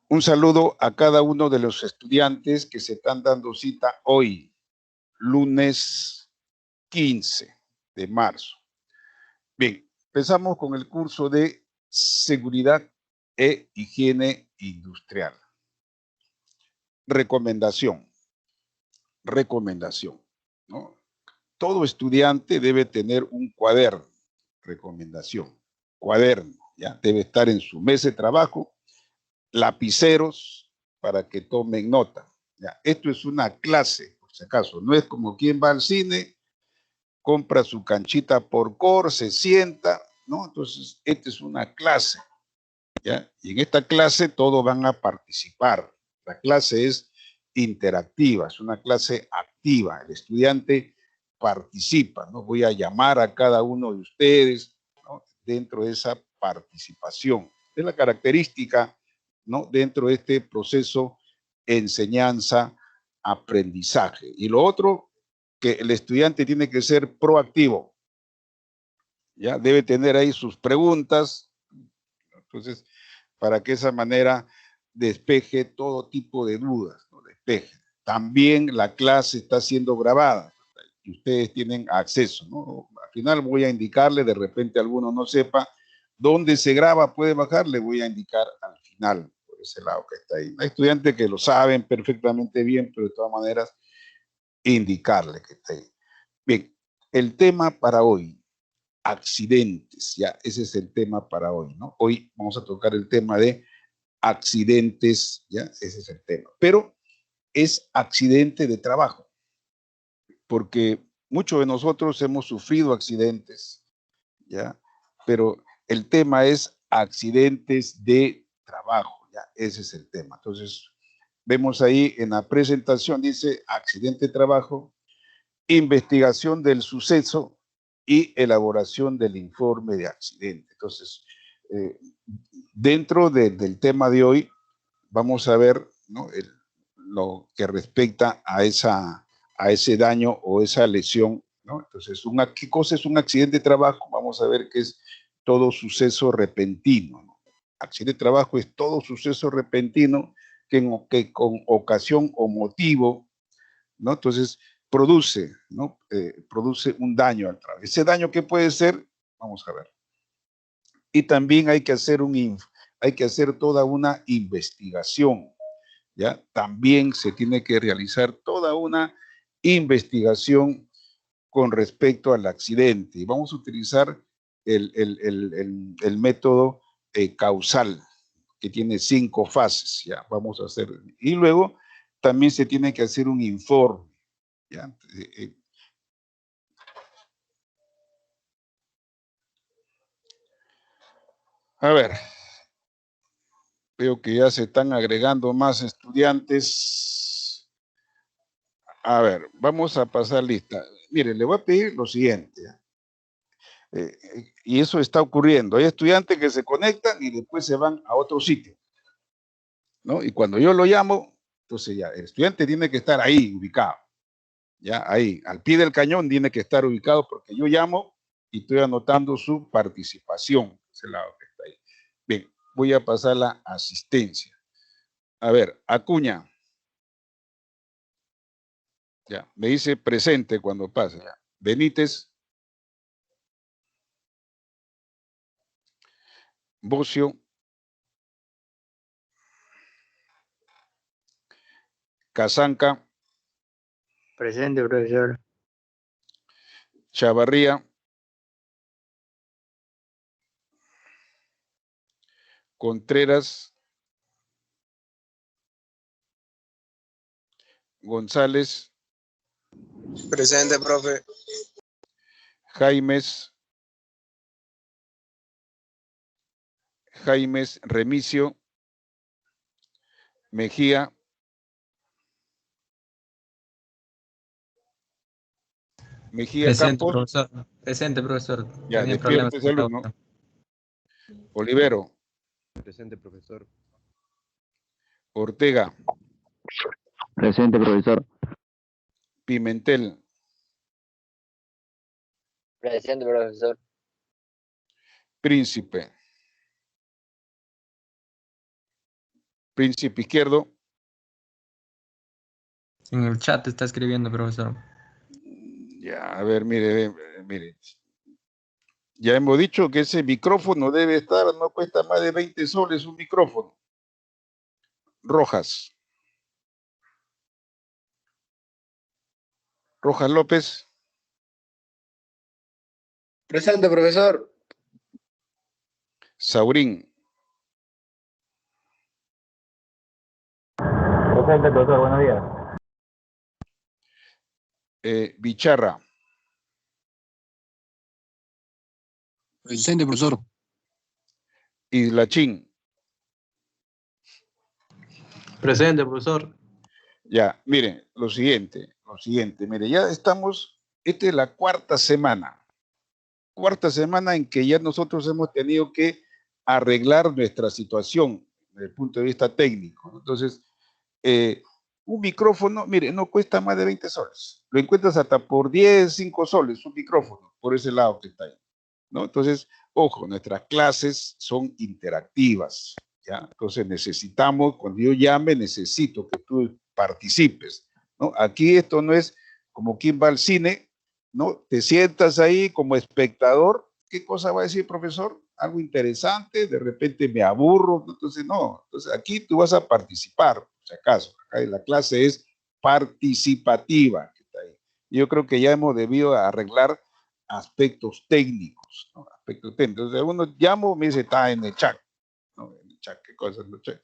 Un saludo a cada uno de los estudiantes que se están dando cita hoy, lunes 15 de marzo. Bien, empezamos con el curso de Seguridad e Higiene Industrial. Recomendación, ¿no? Todo estudiante debe tener un cuaderno, recomendación, cuaderno, ¿ya? Debe estar en su mesa de trabajo, lapiceros para que tomen nota. ¿Ya? Esto es una clase, por si acaso, no es como quien va al cine, compra su canchita por cor, se sienta, ¿no? Entonces, esta es una clase, ¿ya? Y en esta clase todos van a participar. La clase es interactiva, es una clase activa. El estudiante participa, ¿no? Voy a llamar a cada uno de ustedes, ¿no? Dentro de esa participación. Es la característica, ¿no? Dentro de este proceso enseñanza-aprendizaje. Y lo otro, que el estudiante tiene que ser proactivo, ¿ya? Debe tener ahí sus preguntas. Entonces, para que esa manera despeje todo tipo de dudas, ¿no? Despeje. También la clase está siendo grabada y ustedes tienen acceso, ¿no? Al final voy a indicarle, de repente alguno no sepa dónde se graba, puede bajar, le voy a indicar al final, por ese lado que está ahí. Hay estudiantes que lo saben perfectamente bien, pero de todas maneras, indicarle que está ahí. Bien, el tema para hoy, accidentes, ya, ese es el tema para hoy, ¿no? Hoy vamos a tocar el tema de accidentes, ya, ese es el tema. Pero es accidente de trabajo, porque muchos de nosotros hemos sufrido accidentes, ya, pero el tema es accidentes de trabajo, ya, ese es el tema. Entonces, vemos ahí en la presentación, dice accidente de trabajo, investigación del suceso y elaboración del informe de accidente. Entonces, eh, dentro del tema de hoy, vamos a ver, ¿no? Lo que respecta a ese daño o esa lesión, ¿no? Entonces, ¿qué cosa es un accidente de trabajo? Vamos a ver que es todo suceso repentino, ¿no? Accidente de trabajo es todo suceso repentino que con ocasión o motivo, ¿no? Entonces, produce, ¿no? Produce un daño al trabajo. Ese daño, ¿qué puede ser? Vamos a ver. Y también hay que hacer toda una investigación, ¿ya? También se tiene que realizar toda una investigación con respecto al accidente. Y vamos a utilizar el método causal, que tiene 5 fases, ¿ya? Vamos a hacer. Y luego también se tiene que hacer un informe, ¿ya? A ver, veo que ya se están agregando más estudiantes. A ver, vamos a pasar lista. Mire, le voy a pedir lo siguiente. Y eso está ocurriendo. Hay estudiantes que se conectan y después se van a otro sitio, ¿no? Y cuando yo lo llamo, entonces ya, el estudiante tiene que estar ahí, ubicado. Ya, ahí, al pie del cañón tiene que estar ubicado porque yo llamo y estoy anotando su participación. Ese lado que está ahí. Bien, voy a pasar la asistencia. A ver, Acuña. Ya, me dice presente cuando pase. Ya. Benítez. Bocio. Casanca. Presente, profesor. Chavarría. Contreras. González. Presente, profe. Jaimes Remicio. Mejía. Mejía Presente, Campos. profesor. Presente, profesor. Ya, Tenía problemas despierte ese con el alumno. audio. Olivero. Presente, profesor. Ortega. Presente, profesor. Pimentel. Presente, profesor. Príncipe. Príncipe izquierdo. En el chat está escribiendo, profesor. Ya, a ver, mire, mire. Ya hemos dicho que ese micrófono debe estar, no cuesta más de 20 soles un micrófono. Rojas. Rojas López. Presente, profesor. Saurín. Presente, profesor, buenos días. Bicharra. Presente, profesor. Islachín. Presente, profesor. Ya, miren, lo siguiente, mire, ya estamos, esta es la cuarta semana en que ya nosotros hemos tenido que arreglar nuestra situación desde el punto de vista técnico. Entonces, un micrófono, mire, no cuesta más de 20 soles. Lo encuentras hasta por 10, 5 soles, un micrófono, por ese lado que está ahí, ¿no? Entonces, ojo, nuestras clases son interactivas, ¿ya? Entonces necesitamos, cuando yo llame, necesito que tú participes, ¿no? Aquí esto no es como quien va al cine, ¿no? Te sientas ahí como espectador, ¿qué cosa va a decir el profesor? Algo interesante, de repente me aburro, entonces no, entonces aquí tú vas a participar, por si acaso, acá la clase es participativa, que está ahí. Yo creo que ya hemos debido arreglar aspectos técnicos, ¿no? Aspectos técnicos. Entonces uno llamo, me dice, está en el chat, ¿no? En el chat, ¿qué cosa es el chat?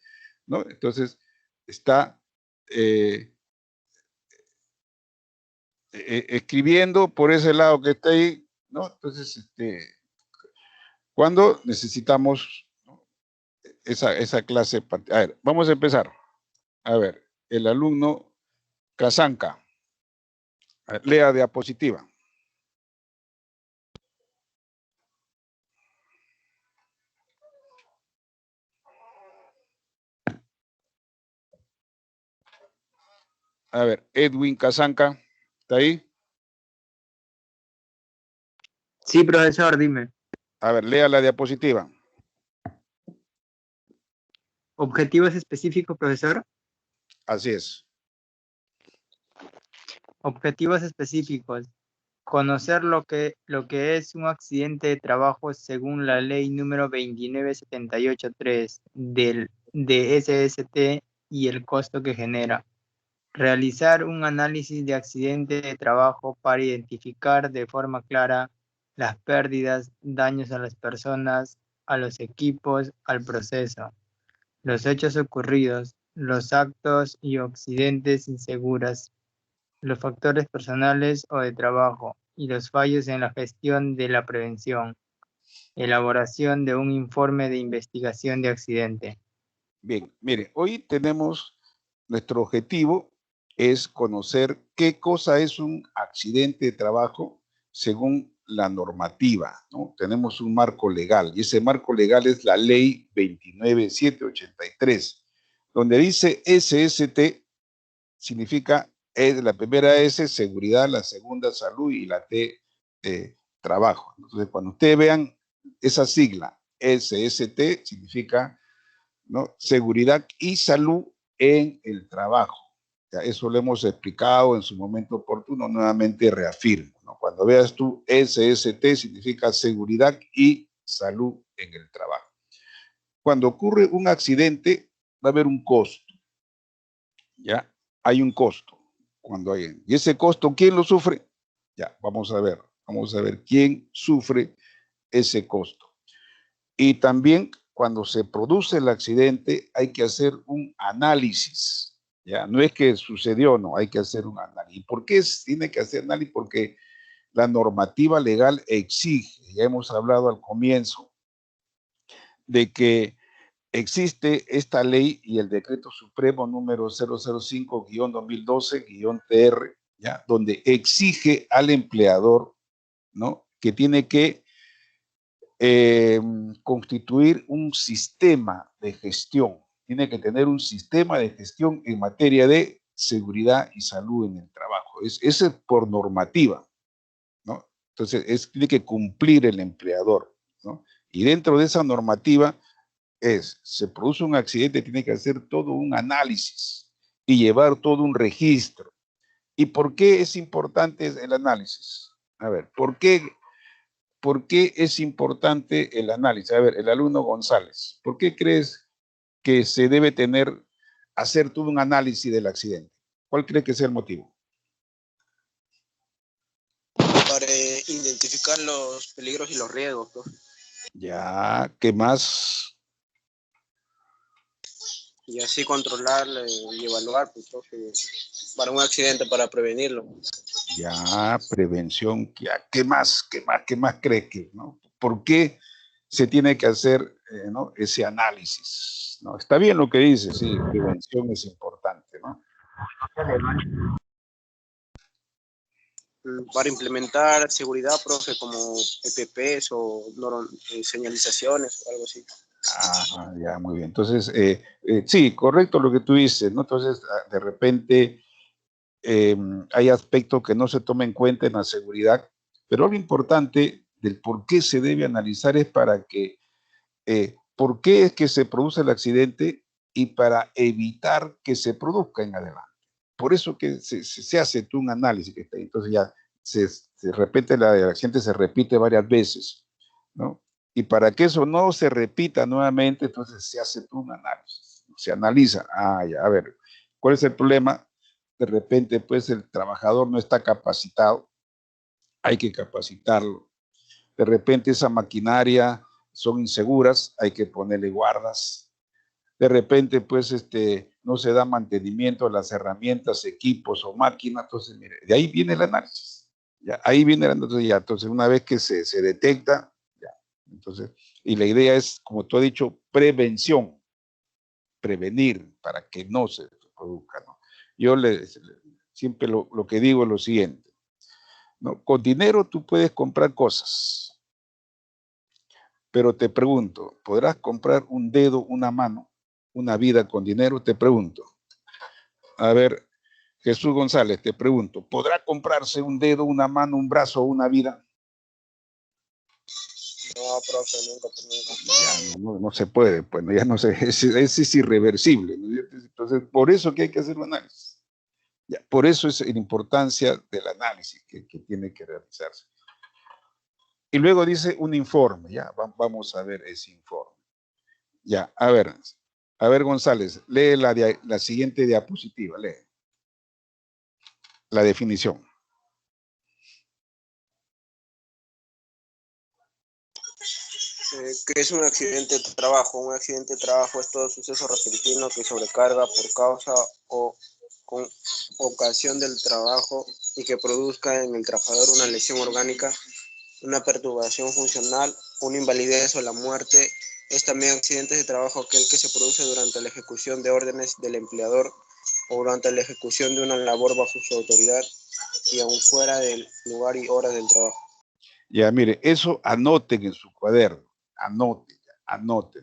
¿No? Entonces está escribiendo por ese lado que está ahí, ¿no? Entonces, cuando necesitamos, ¿no? esa clase. A ver, vamos a empezar. A ver, el alumno Casanca. Lea diapositiva. A ver, Edwin Casanca, ¿está ahí? Sí, profesor, dime. A ver, lea la diapositiva. ¿Objetivos específicos, profesor? Así es. Objetivos específicos. Conocer lo que es un accidente de trabajo según la ley número 29783 de SST y el costo que genera. Realizar un análisis de accidente de trabajo para identificar de forma clara las pérdidas, daños a las personas, a los equipos, al proceso, los hechos ocurridos, los actos y accidentes inseguros, los factores personales o de trabajo y los fallos en la gestión de la prevención. Elaboración de un informe de investigación de accidente. Bien, mire, hoy tenemos, nuestro objetivo es conocer qué cosa es un accidente de trabajo según la normativa, ¿no? Tenemos un marco legal y ese marco legal es la ley 29783, donde dice SST, significa la primera S, seguridad, la segunda, salud y la T, trabajo. Entonces, cuando ustedes vean esa sigla, SST, significa, ¿no? Seguridad y salud en el trabajo. Ya, eso lo hemos explicado en su momento oportuno, nuevamente reafirmo, ¿no? Cuando veas tú SST significa seguridad y salud en el trabajo. Cuando ocurre un accidente va a haber un costo, ¿ya? Hay un costo. Cuando hay, y ese costo, ¿quién lo sufre? Ya, vamos a ver quién sufre ese costo. Y también cuando se produce el accidente hay que hacer un análisis, ¿ya? No es que sucedió, no, hay que hacer un análisis. ¿Por qué tiene que hacer análisis? Porque la normativa legal exige, ya hemos hablado al comienzo, de que existe esta ley y el decreto supremo número 005-2012-TR, ¿ya? Donde exige al empleador, ¿no? Que tiene que constituir un sistema de gestión, tiene que tener un sistema de gestión en materia de seguridad y salud en el trabajo. Eso es por normativa, ¿no? Entonces, tiene que cumplir el empleador, ¿no? Y dentro de esa normativa se produce un accidente, tiene que hacer todo un análisis y llevar todo un registro. ¿Y por qué es importante el análisis? A ver, ¿por qué es importante el análisis? A ver, el alumno González, ¿por qué crees que se debe hacer todo un análisis del accidente? ¿Cuál cree que sea el motivo? Para identificar los peligros y los riesgos, profe. Ya, ¿qué más? Y así controlar y evaluar, pues, profe, para un accidente, para prevenirlo. Ya, prevención, ya, ¿qué más cree que, no? ¿Por qué se tiene que hacer ¿no? ese análisis? ¿No? Está bien lo que dice, sí, prevención es importante, ¿no? Para implementar seguridad, profe, como EPPs o señalizaciones o algo así. Ah, ya, muy bien. Entonces, sí, correcto lo que tú dices, ¿no? Entonces, de repente hay aspectos que no se toman en cuenta en la seguridad, pero lo importante del por qué se debe analizar es para que, por qué es que se produce el accidente y para evitar que se produzca en adelante. Por eso que se hace tú un análisis que está ahí. Entonces ya de repente el accidente se repite varias veces, ¿no? Y para que eso no se repita nuevamente, entonces se hace tú un análisis. Se analiza, ya, a ver, ¿cuál es el problema? De repente, pues, el trabajador no está capacitado, hay que capacitarlo. De repente esa maquinaria son inseguras, hay que ponerle guardas. De repente, pues, no se da mantenimiento a las herramientas, equipos o máquinas. Entonces, mire, de ahí viene el análisis. Ya, ahí viene el análisis. Ya, entonces, una vez que se detecta, ya, entonces, y la idea es, como tú has dicho, prevención, prevenir para que no se produzca, ¿no? Yo siempre lo que digo es lo siguiente, ¿no? Con dinero tú puedes comprar cosas, pero te pregunto, ¿podrás comprar un dedo, una mano, una vida con dinero? Te pregunto. A ver, Jesús González, te pregunto, ¿podrá comprarse un dedo, una mano, un brazo o una vida? No, profe, nunca. Ya no se puede, pues ya no sé, es irreversible, ¿no? Entonces, por eso que hay que hacer un análisis. Ya, por eso es la importancia del análisis que tiene que realizarse. Y luego dice un informe, ya, vamos a ver ese informe. Ya, a ver González, lee la siguiente diapositiva, lee. La definición. ¿Qué es un accidente de trabajo? Un accidente de trabajo es todo suceso repentino que sobrecarga por causa o con ocasión del trabajo y que produzca en el trabajador una lesión orgánica, una perturbación funcional, una invalidez o la muerte. Es también accidentes de trabajo aquel que se produce durante la ejecución de órdenes del empleador o durante la ejecución de una labor bajo su autoridad y aún fuera del lugar y hora del trabajo. Ya, mire, eso anoten en su cuaderno, anoten.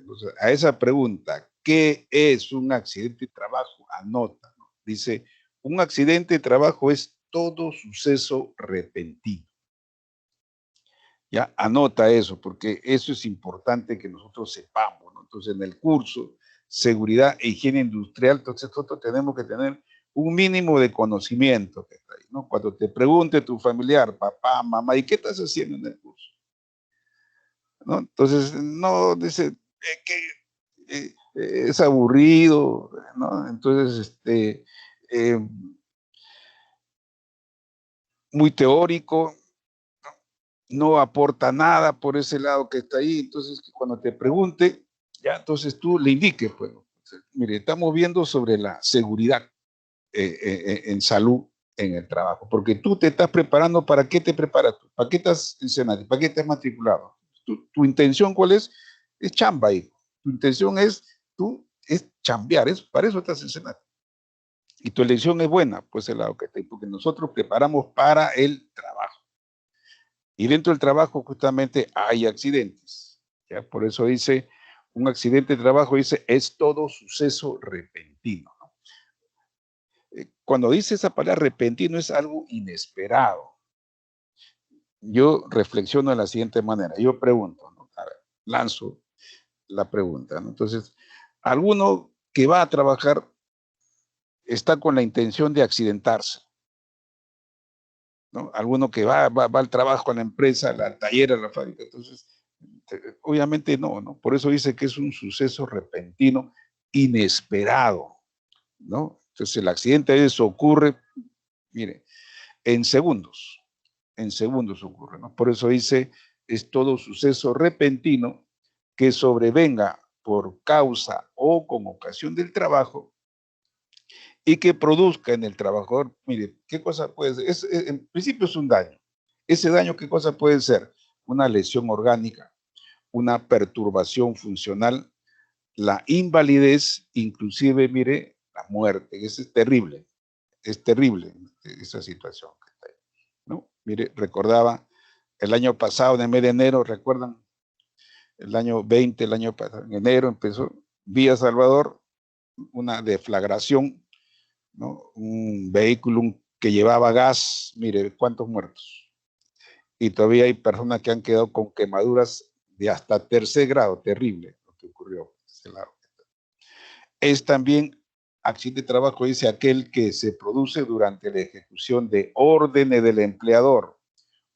Entonces, a esa pregunta, ¿qué es un accidente de trabajo? Anota, ¿no? Dice, un accidente de trabajo es todo suceso repentino. Ya, anota eso, porque eso es importante que nosotros sepamos, ¿no? Entonces, en el curso, seguridad e higiene industrial, entonces nosotros tenemos que tener un mínimo de conocimiento que está ahí, ¿no? Cuando te pregunte tu familiar, papá, mamá, ¿y qué estás haciendo en el curso? ¿No? Entonces, no, dice que es aburrido, ¿no? Entonces, muy teórico, no aporta nada por ese lado que está ahí. Entonces, cuando te pregunte, ya, entonces tú le indiques, pues, mire, estamos viendo sobre la seguridad en salud en el trabajo, porque tú te estás preparando. ¿Para qué te preparas tú? ¿Para qué estás en Senadi? ¿Para qué estás matriculado? ¿Tu intención cuál es? Es chamba, hijo. Tu intención es chambear, para eso estás en Senadi. Y tu elección es buena, pues el lado que está ahí, porque nosotros preparamos para el trabajo. Y dentro del trabajo justamente hay accidentes. ¿Ya? Por eso dice, un accidente de trabajo dice, es todo suceso repentino. ¿No? Cuando dice esa palabra repentino es algo inesperado. Yo reflexiono de la siguiente manera. Yo pregunto, ¿no? A ver, lanzo, la pregunta, ¿no? Entonces, alguno que va a trabajar está con la intención de accidentarse, ¿no? Alguno que va al trabajo, a la empresa, al taller, a la fábrica. Entonces, obviamente no, ¿no? Por eso dice que es un suceso repentino, inesperado, ¿no? Entonces, el accidente a veces ocurre, mire, en segundos ocurre, ¿no? Por eso dice, es todo suceso repentino que sobrevenga por causa o con ocasión del trabajo y que produzca en el trabajador, mire, ¿qué cosa puede ser? En principio es un daño. Ese daño, ¿qué cosa puede ser? Una lesión orgánica, una perturbación funcional, la invalidez, inclusive, mire, la muerte. Eso es terrible esa situación que está ahí, ¿no? Mire, recordaba el año pasado, en el mes de enero, ¿recuerdan? El año 20, el año pasado, en enero empezó Vía Salvador, una deflagración, ¿no? Un vehículo que llevaba gas, mire, ¿cuántos muertos? Y todavía hay personas que han quedado con quemaduras de hasta tercer grado, terrible lo que ocurrió. Es también accidente de trabajo, dice aquel que se produce durante la ejecución de órdenes del empleador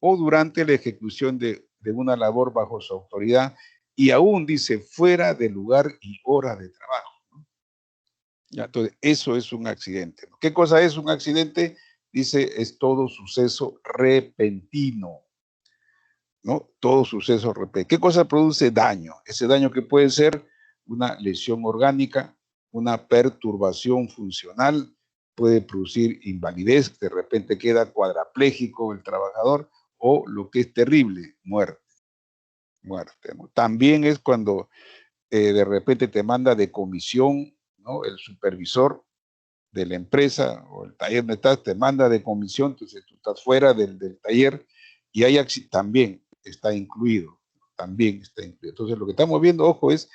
o durante la ejecución de una labor bajo su autoridad y aún dice fuera de lugar y hora de trabajo. Ya, entonces, eso es un accidente. ¿Qué cosa es un accidente? Dice, es todo suceso repentino, ¿no? Todo suceso repentino. ¿Qué cosa produce daño? Ese daño que puede ser una lesión orgánica, una perturbación funcional, puede producir invalidez, de repente queda cuadrapléjico el trabajador, o lo que es terrible, muerte. Muerte, ¿no? También es cuando de repente te manda de comisión, ¿no? El supervisor de la empresa o el taller donde estás te manda de comisión, entonces tú estás fuera del taller y hay también está incluido, Entonces lo que estamos viendo, ojo, es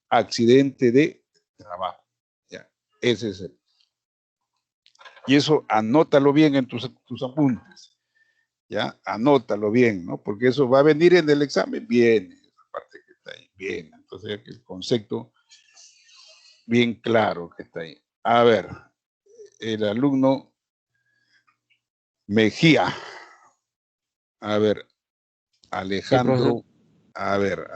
accidente de trabajo. Ya, ese es el. Y eso anótalo bien en tus apuntes. Ya, anótalo bien, ¿no? Porque eso va a venir en el examen, viene, esa parte que está ahí, bien. Entonces el concepto bien claro que está ahí. A ver, el alumno Mejía. A ver, Alejandro. A ver.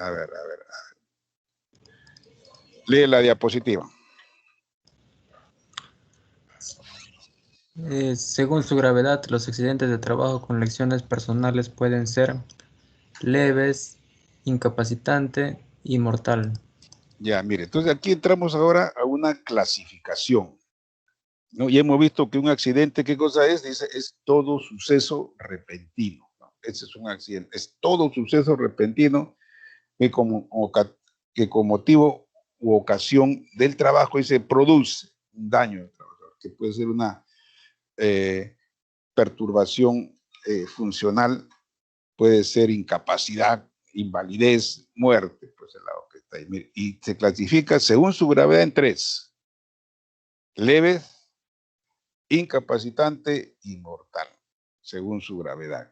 Lee la diapositiva. Según su gravedad, los accidentes de trabajo con lesiones personales pueden ser leves, incapacitante y mortal. Ya, mire, entonces aquí entramos ahora a una clasificación, ¿no? Ya hemos visto que un accidente, ¿qué cosa es? Dice, es todo suceso repentino, ¿no? Ese es un accidente, es todo suceso repentino que con motivo u ocasión del trabajo y se produce un daño al trabajador, que puede ser una perturbación funcional, puede ser incapacidad, invalidez, muerte, pues el lado que está ahí. Mire, y se clasifica según su gravedad en 3: leve, incapacitante y mortal, según su gravedad.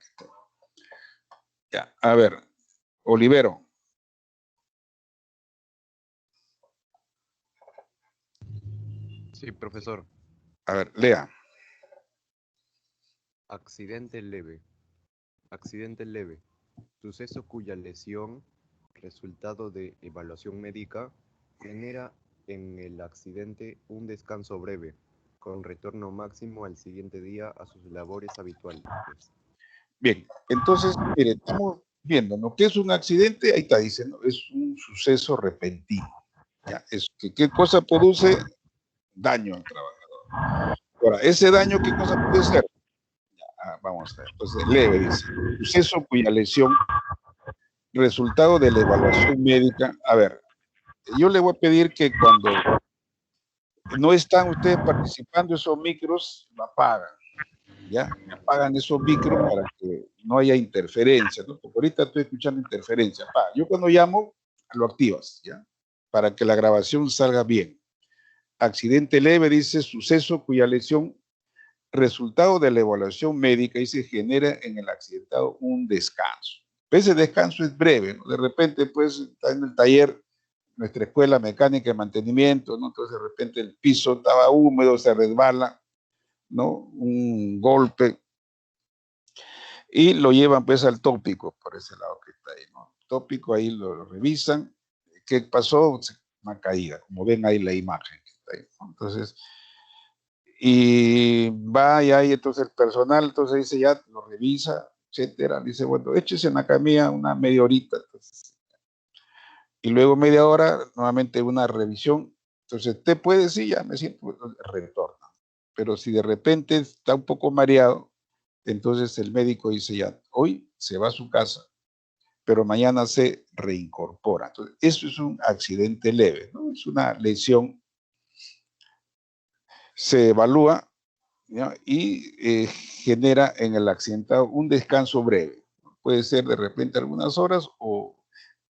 Ya, a ver, Olivero. Sí, profesor. A ver, lea. Accidente leve. Accidente leve. Suceso cuya lesión, resultado de evaluación médica, genera en el accidente un descanso breve, con retorno máximo al siguiente día a sus labores habituales. Bien, entonces, mire, estamos viendo, ¿no? ¿Qué es un accidente? Ahí está diciendo, es un suceso repentino. ¿Ya? ¿Qué cosa produce? Daño al trabajador. Ahora, ese daño, ¿qué cosa puede ser? Vamos a ver, entonces, leve, dice, suceso cuya lesión, resultado de la evaluación médica. A ver, yo le voy a pedir que cuando no están ustedes participando, esos micros lo apagan, ¿ya? Apagan esos micros para que no haya interferencia, ¿no? Porque ahorita estoy escuchando interferencia. Yo cuando llamo, lo activas, ¿ya? Para que la grabación salga bien. Accidente leve, dice, suceso cuya lesión, resultado de la evaluación médica, y se genera en el accidentado un descanso. Ese descanso es breve, ¿no? De repente, pues, está en el taller, nuestra escuela mecánica de mantenimiento, ¿no? Entonces de repente el piso estaba húmedo, se resbala, ¿no? Un golpe, y lo llevan pues al tópico, por ese lado que está ahí, ¿no? Tópico, ahí lo revisan. ¿Qué pasó? Una caída, como ven ahí la imagen que está ahí, ¿no? Entonces, y va y ahí entonces el personal, entonces dice ya, lo revisa, etcétera, dice, bueno, échese en la camilla una media horita, entonces, y luego media hora, nuevamente una revisión, entonces te puede decir, ya me siento, entonces, retorna, pero si de repente está un poco mareado, entonces el médico dice ya, hoy se va a su casa, pero mañana se reincorpora. Entonces, eso es un accidente leve, ¿no? Es una lesión, se evalúa, ¿ya? Y genera en el accidentado un descanso breve. Puede ser de repente algunas horas o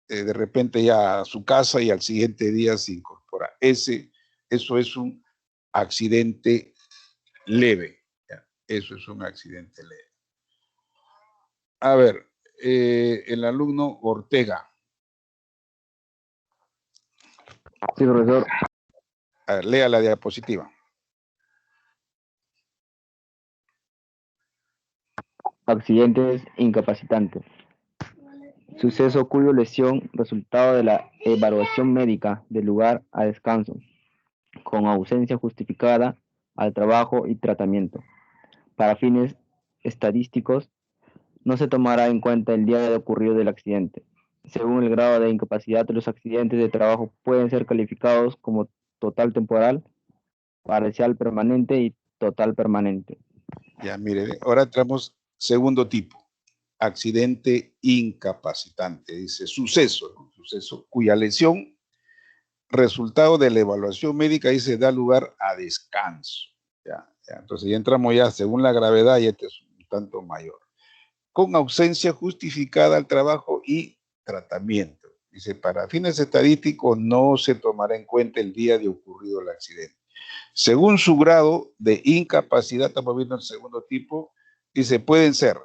de repente ya a su casa y al siguiente día se incorpora. Eso es un accidente leve. ¿Ya? Eso es un accidente leve. A ver, el alumno Ortega. Sí, profesor. A ver, lea la diapositiva. Accidentes incapacitantes. Suceso cuya lesión resultado de la evaluación médica del lugar a descanso, con ausencia justificada al trabajo y tratamiento. Para fines estadísticos, no se tomará en cuenta el día de ocurrido del accidente. Según el grado de incapacidad, los accidentes de trabajo pueden ser calificados como total temporal, parcial permanente y total permanente. Ya, mire, ahora entramos segundo tipo. Accidente incapacitante. Dice suceso, ¿no? Suceso cuya lesión, resultado de la evaluación médica, dice da lugar a descanso. Ya, ya. Entonces ya entramos ya según la gravedad y este es un tanto mayor. Con ausencia justificada al trabajo y tratamiento. Dice, para fines estadísticos no se tomará en cuenta el día de ocurrido el accidente. Según su grado de incapacidad, estamos viendo el segundo tipo, dice, pueden ser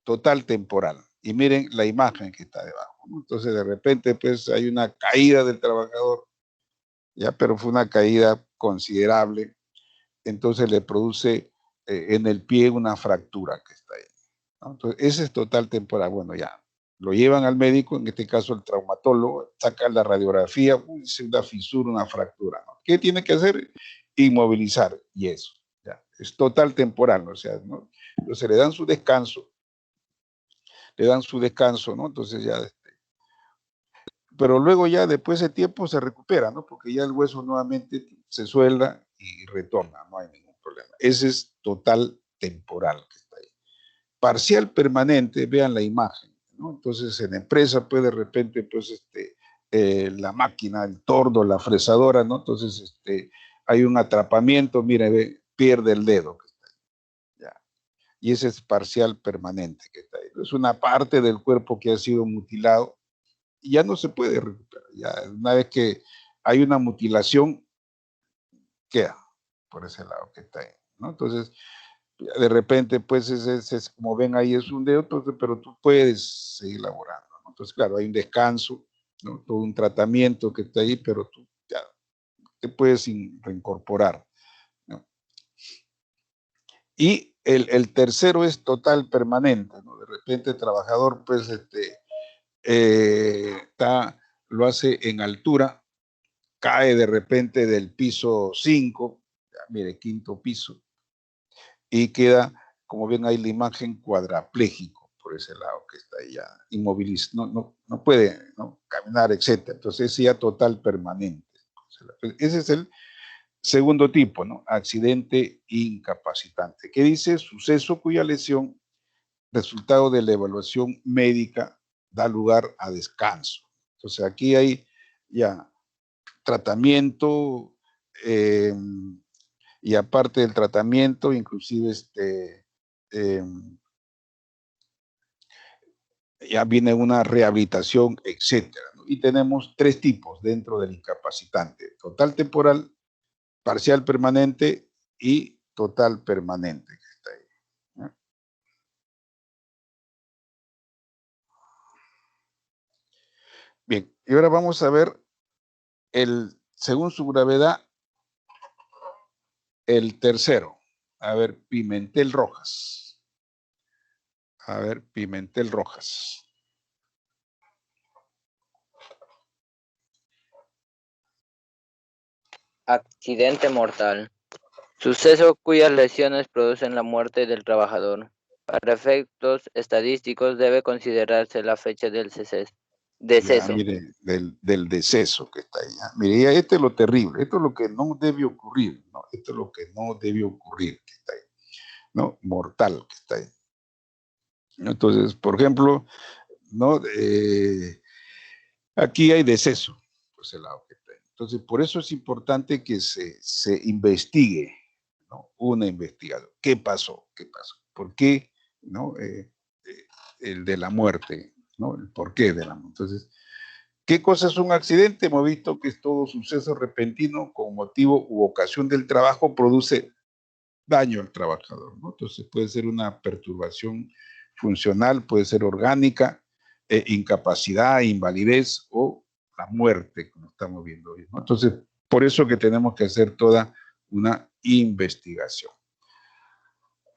total temporal. Y miren la imagen que está debajo, ¿no? Entonces, de repente, pues, hay una caída del trabajador, ya, pero fue una caída considerable, entonces le produce en el pie una fractura que está ahí, ¿no? Entonces, ese es total temporal. Bueno, ya, lo llevan al médico, en este caso el traumatólogo, saca la radiografía, es una fisura, una fractura, ¿no? ¿Qué tiene que hacer? Inmovilizar, y eso, ya, es total temporal, o sea, ¿no? Entonces le dan su descanso, ¿no? Entonces ya, pero luego ya después de tiempo se recupera, ¿no? Porque ya el hueso nuevamente se suelda y retorna, no hay ningún problema. Ese es total temporal que está ahí. Parcial permanente, vean la imagen, ¿no? Entonces en la empresa, pues de repente, pues la máquina, el torno, la fresadora, ¿no? Entonces hay un atrapamiento, mire, pierde el dedo que está ahí, ya. Y ese es parcial permanente que está ahí. Es una parte del cuerpo que ha sido mutilado y ya no se puede recuperar. Ya una vez que hay una mutilación, queda por ese lado que está ahí, ¿no? Entonces, de repente, pues, como ven ahí es un dedo, entonces, pero tú puedes seguir laborando, ¿no? Entonces, claro, hay un descanso, ¿no? Todo un tratamiento que está ahí, pero tú ya te puedes reincorporar, ¿no? Y el tercero es total permanente, ¿no? De repente el trabajador, pues, lo hace en altura, cae de repente del piso 5, mire, quinto piso, y queda, como ven ahí la imagen, cuadrapléjico por ese lado que está ahí ya inmovilizado, no puede, ¿no?, caminar, etc. Entonces es ya total permanente. Ese es el segundo tipo, ¿no? Accidente incapacitante. ¿Qué dice? Suceso cuya lesión, resultado de la evaluación médica, da lugar a descanso. Entonces aquí hay ya tratamiento, y aparte del tratamiento, inclusive ya viene una rehabilitación, etcétera, ¿no? Y tenemos tres tipos dentro del incapacitante: total temporal, parcial permanente y total permanente, que está ahí, ¿no? Bien, y ahora vamos a ver según su gravedad, el tercero. A ver, Pimentel Rojas. A ver, Pimentel Rojas. Accidente mortal. Suceso cuyas lesiones producen la muerte del trabajador. Para efectos estadísticos debe considerarse la fecha del deceso. Ya, mire, del deceso que está ahí. ¿Ya? Mire, ya este es lo terrible, esto es lo que no debe ocurrir, ¿no? Esto es lo que no debe ocurrir, que está ahí, ¿no? Mortal, que está ahí. Entonces, por ejemplo, ¿no? Aquí hay deceso, por ese lado que está ahí. Entonces, por eso es importante que se investigue, ¿no? Una investigación. ¿Qué pasó? ¿Qué pasó? ¿Por qué? ¿No? El de la muerte, ¿no? El porqué de la muerte. Entonces, ¿qué cosa es un accidente? Hemos visto que es todo suceso repentino con motivo u ocasión del trabajo produce daño al trabajador, ¿no? Entonces puede ser una perturbación funcional, puede ser orgánica, incapacidad, invalidez o la muerte, como estamos viendo hoy, ¿no? Entonces, por eso que tenemos que hacer toda una investigación.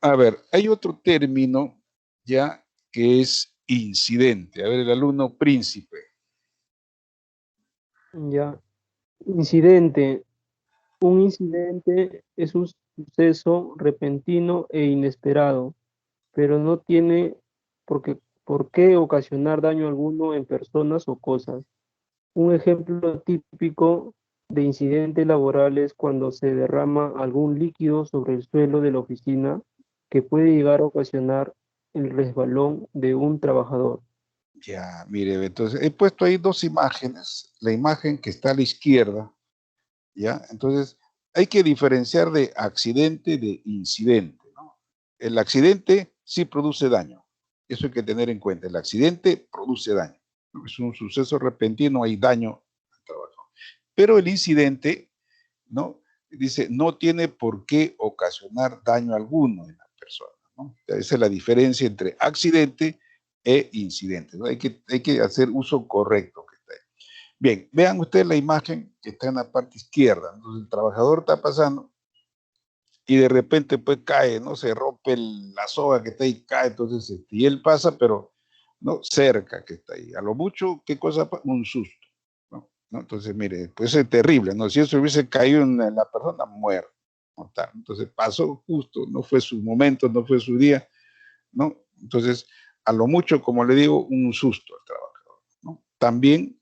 A ver, hay otro término ya que es incidente. A ver, el alumno Príncipe. Ya. Incidente. Un incidente es un suceso repentino e inesperado, pero no tiene por qué ocasionar daño alguno en personas o cosas. Un ejemplo típico de incidente laboral es cuando se derrama algún líquido sobre el suelo de la oficina que puede llegar a ocasionar el resbalón de un trabajador. Ya, mire, entonces he puesto ahí dos imágenes. La imagen que está a la izquierda, ¿ya? Entonces hay que diferenciar de accidente de incidente, ¿no? El accidente sí produce daño. Eso hay que tener en cuenta. El accidente produce daño, ¿no? Es un suceso repentino, hay daño al trabajo. Pero el incidente, ¿no? Dice, no tiene por qué ocasionar daño alguno en la persona, ¿no? Esa es la diferencia entre accidente e incidente, ¿no? Hay que hacer uso correcto. Bien, vean ustedes la imagen que está en la parte izquierda. Entonces el trabajador está pasando y de repente pues cae, ¿no? Se rompe la soga que está ahí, cae, entonces, y él pasa, pero no cerca que está ahí. A lo mucho, ¿qué cosa? Un susto, ¿no? Entonces, mire, pues es terrible, ¿no? Si eso hubiese caído en la persona, muere, ¿no? Entonces pasó justo, no fue su momento, no fue su día, ¿no? Entonces, a lo mucho, como le digo, un susto al trabajador, ¿no? También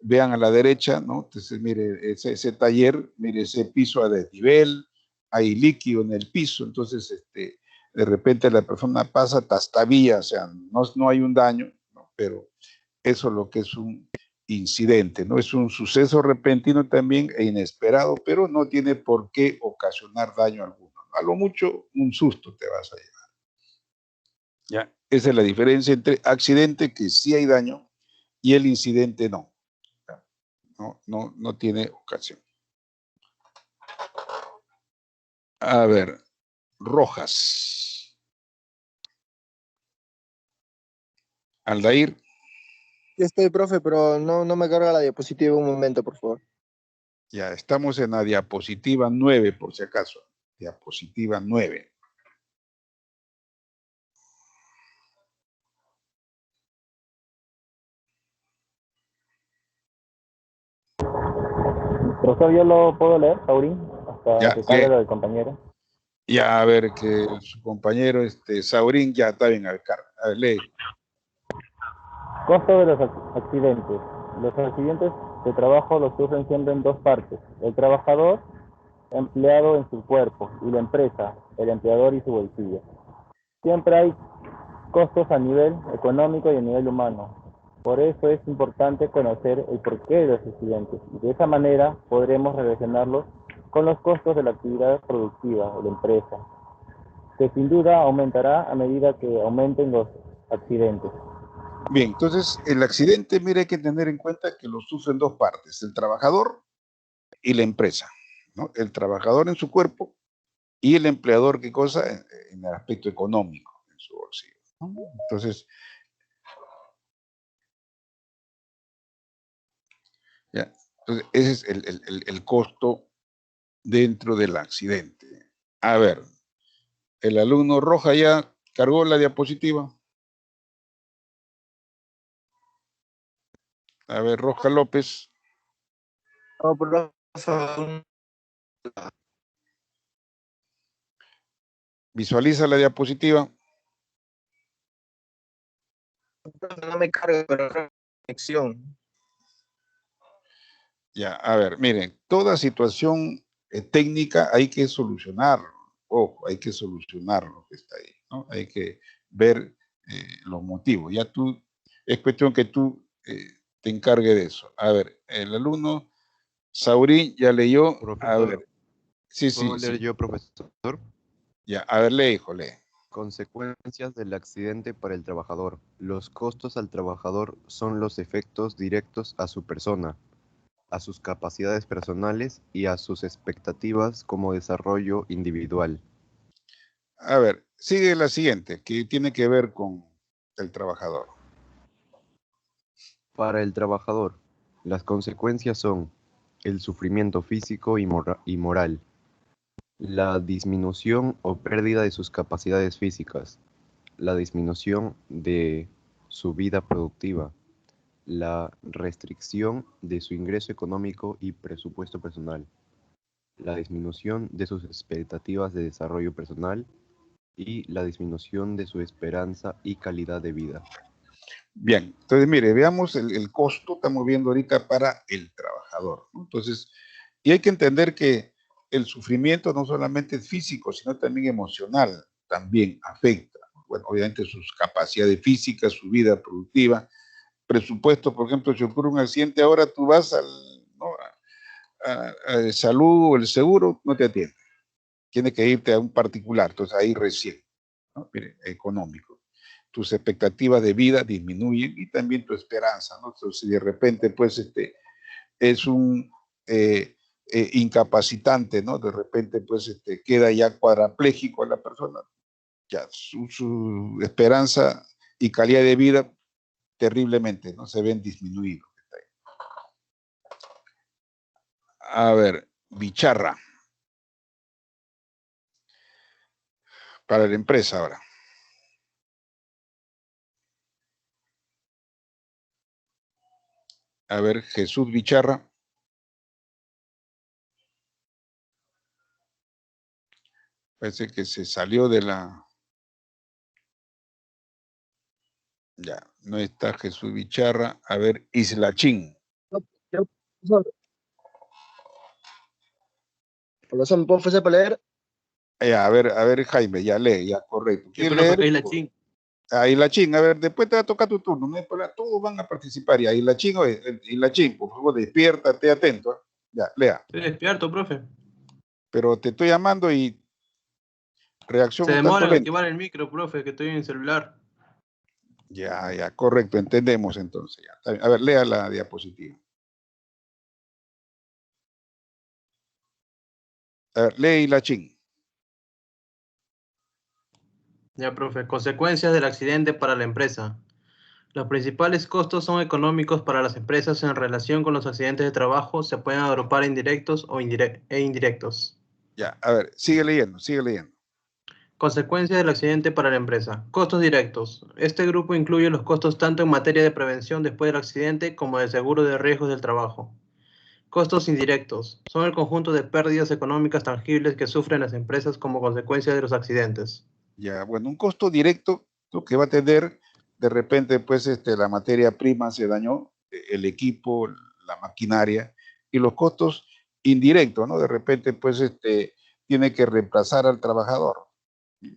vean a la derecha, ¿no? Entonces, mire, ese taller, mire, ese piso a desnivel, hay líquido en el piso, entonces, de repente la persona pasa, tastabilla, o sea, no hay un daño, ¿no? Pero eso es lo que es un incidente, ¿no? Es un suceso repentino también e inesperado, pero no tiene por qué ocasionar daño alguno. A lo mucho, un susto te vas a llevar. ¿Ya? Esa es la diferencia entre accidente, que sí hay daño, y el incidente no. No tiene ocasión. A ver, Rojas. Aldair. Ya estoy, profe, pero no me carga la diapositiva un momento, por favor. Ya, estamos en la diapositiva 9, por si acaso. Diapositiva 9. Profesor, yo lo puedo leer, Saurín, hasta Ya, que cargue lo del compañero. Ya, a ver, que su compañero, Saurín, ya está bien, a ver, lee. Costo de los accidentes. Los accidentes de trabajo los sufren siempre en dos partes. El trabajador, empleado en su cuerpo, y la empresa, el empleador y su bolsillo. Siempre hay costos a nivel económico y a nivel humano. Por eso es importante conocer el porqué de los accidentes y de esa manera podremos relacionarlos con los costos de la actividad productiva de la empresa, que sin duda aumentará a medida que aumenten los accidentes. Bien, entonces el accidente, mire, hay que tener en cuenta que lo sufren dos partes, el trabajador y la empresa, ¿no? El trabajador en su cuerpo y el empleador, ¿qué cosa? En el aspecto económico, en su bolsillo, ¿no? Entonces, ya. Entonces, ese es el costo dentro del accidente. A ver, el alumno Roja ya cargó la diapositiva. A ver, Roja López. No, profe, Visualiza la diapositiva. no me carga, pero conexión. Ya, a ver, miren, toda situación técnica hay que solucionarlo. Ojo, hay que solucionar lo que está ahí, ¿no? Hay que ver los motivos. Ya tú, es cuestión que tú te encargues de eso. A ver, el alumno Saurín ya leyó. Profesor, A ver, sí, ¿puedo sí, leer sí. yo, profesor? Ya, a ver, lee, hijo, lee. Consecuencias del accidente para el trabajador. Los costos al trabajador son los efectos directos a su persona, a sus capacidades personales y a sus expectativas como desarrollo individual. A ver, sigue la siguiente, que tiene que ver con el trabajador. Para el trabajador, las consecuencias son el sufrimiento físico y moral, la disminución o pérdida de sus capacidades físicas, la disminución de su vida productiva, la restricción de su ingreso económico y presupuesto personal, la disminución de sus expectativas de desarrollo personal y la disminución de su esperanza y calidad de vida. Bien, entonces mire, veamos el costo, estamos viendo ahorita para el trabajador, ¿no? Entonces, y hay que entender que el sufrimiento no solamente es físico, sino también emocional, también afecta, bueno, obviamente sus capacidades físicas, su vida productiva, presupuesto, por ejemplo, si ocurre un accidente ahora, tú vas ¿no? a salud o el seguro, no te atiende, tienes que irte a un particular, entonces ahí recién, ¿no? Mire, económico. Tus expectativas de vida disminuyen y también tu esperanza, ¿no? Entonces, si de repente, pues, es un incapacitante, ¿no? De repente, pues, queda ya cuadrapléjico la persona, ya su esperanza y calidad de vida terriblemente, ¿no? Se ven disminuidos. A ver, Bicharra. Para la empresa ahora. A ver, Jesús Bicharra. Parece que se salió de la... Ya, no está Jesús Bicharra. A ver, Islachín. Profesor, ¿me puedo ofrecer para leer? A ver, Jaime, ya lee, ya, correcto. Sí, ¿Quieres profe, leer? Islachín. Islachín, a ver, después te va a tocar tu turno, no hay problema, todos van a participar. Ya, Islachín, Islachín, por favor, despiértate, atento. Ya, lea. Estoy despierto, profe. Pero te estoy llamando y reacción Se un tanto demora en lenta. activar el micro, profe, que estoy en el celular. Ya, correcto, entendemos entonces. Ya. A ver, lea la diapositiva. A ver, lee Islachín. Ya, profe. Consecuencias del accidente para la empresa. Los principales costos son económicos para las empresas en relación con los accidentes de trabajo. Se pueden agrupar en directos e indirectos. Ya, a ver, sigue leyendo, sigue leyendo. Consecuencias del accidente para la empresa. Costos directos. Este grupo incluye los costos tanto en materia de prevención después del accidente como de seguro de riesgos del trabajo. Costos indirectos. Son el conjunto de pérdidas económicas tangibles que sufren las empresas como consecuencia de los accidentes. Ya, bueno, un costo directo, lo que va a tener, de repente, pues, la materia prima se dañó, el equipo, la maquinaria, y los costos indirectos, ¿no? De repente, pues, tiene que reemplazar al trabajador,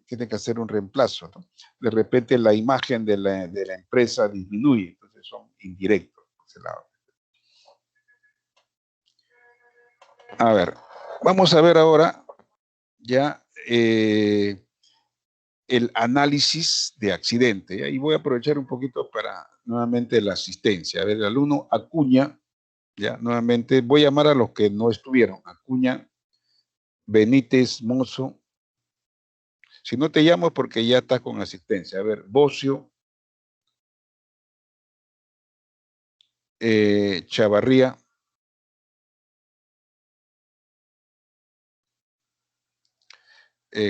tiene que hacer un reemplazo, ¿no? De repente la imagen de la empresa disminuye, entonces son indirectos. Por ese lado. A ver, vamos a ver ahora ya el análisis de accidente. Y voy a aprovechar un poquito para nuevamente la asistencia. A ver, el alumno Acuña, ya nuevamente voy a llamar a los que no estuvieron. Acuña, Benítez, Mozo. Si no te llamo es porque ya estás con asistencia. A ver, Bocio, Chavarría,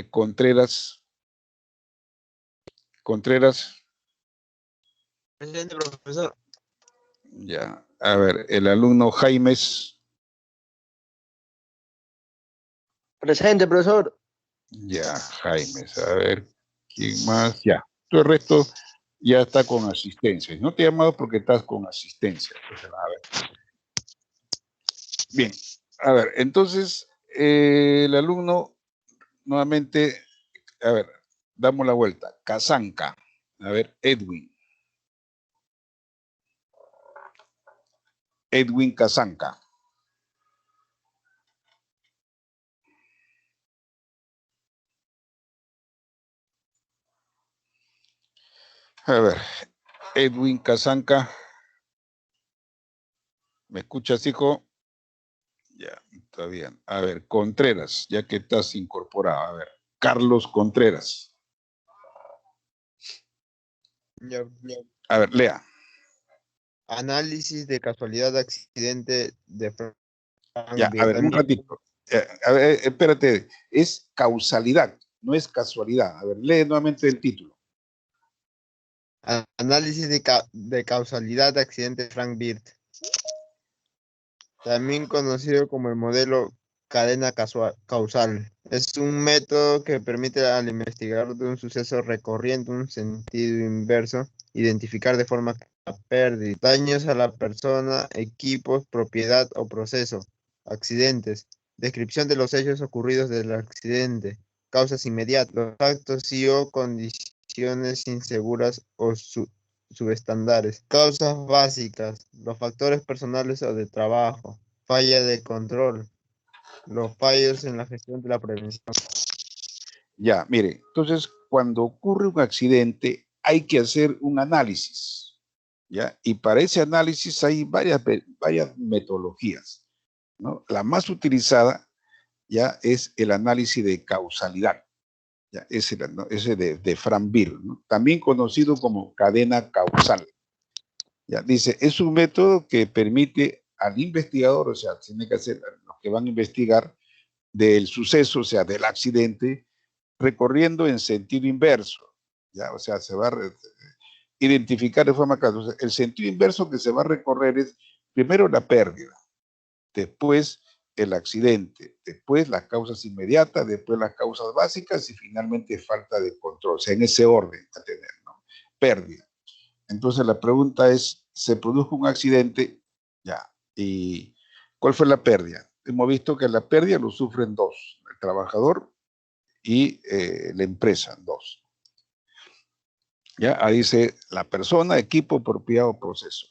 Contreras. Presente, profesor. Ya, a ver, el alumno Jaimes. Presente, profesor. Ya, Jaimes, a ver, ¿quién más? Ya, todo el resto ya está con asistencia. No te he llamado porque estás con asistencia. Entonces, a ver. Bien, a ver, entonces, el alumno, nuevamente, a ver, damos la vuelta. Casanca. A ver, Edwin. Edwin Casanca. A ver, Edwin Casanca. ¿Me escuchas, hijo? Ya, está bien. A ver, Contreras, ya que estás incorporado. A ver, Carlos Contreras. Ya. A ver, lea. Análisis de casualidad de accidente de Frank Ya, a ver, un ratito. A ver, espérate, es causalidad, no es casualidad. A ver, lee nuevamente el título. Análisis de causalidad de accidente de Frank Bird. También conocido como el modelo cadena causal. Es un método que permite al investigador de un suceso recorriendo un sentido inverso identificar de forma clara pérdidas, daños a la persona, equipos, propiedad o proceso, accidentes, descripción de los hechos ocurridos del accidente, causas inmediatas, los actos y o condiciones inseguras o subestándares, causas básicas, los factores personales o de trabajo, falla de control, los fallos en la gestión de la prevención. Ya, mire, entonces cuando ocurre un accidente hay que hacer un análisis, ¿ya? Y para ese análisis hay varias metodologías, ¿no? La más utilizada ya es el análisis de causalidad, ya, ese de Frank Bird, ¿no? También conocido como cadena causal. Ya, dice, es un método que permite al investigador, o sea, tiene que hacer los que van a investigar del suceso, o sea, del accidente, recorriendo en sentido inverso, ya, o sea, se va a identificar de forma clara. O sea, el sentido inverso que se va a recorrer es primero la pérdida, después el accidente, después las causas inmediatas, después las causas básicas y finalmente falta de control, o sea, en ese orden a tener, ¿no? Pérdida. Entonces la pregunta es, ¿se produjo un accidente? Ya. ¿Y cuál fue la pérdida? Hemos visto que la pérdida lo sufren dos, el trabajador y la empresa, dos. Ya, ahí dice la persona, equipo, propiedad o proceso.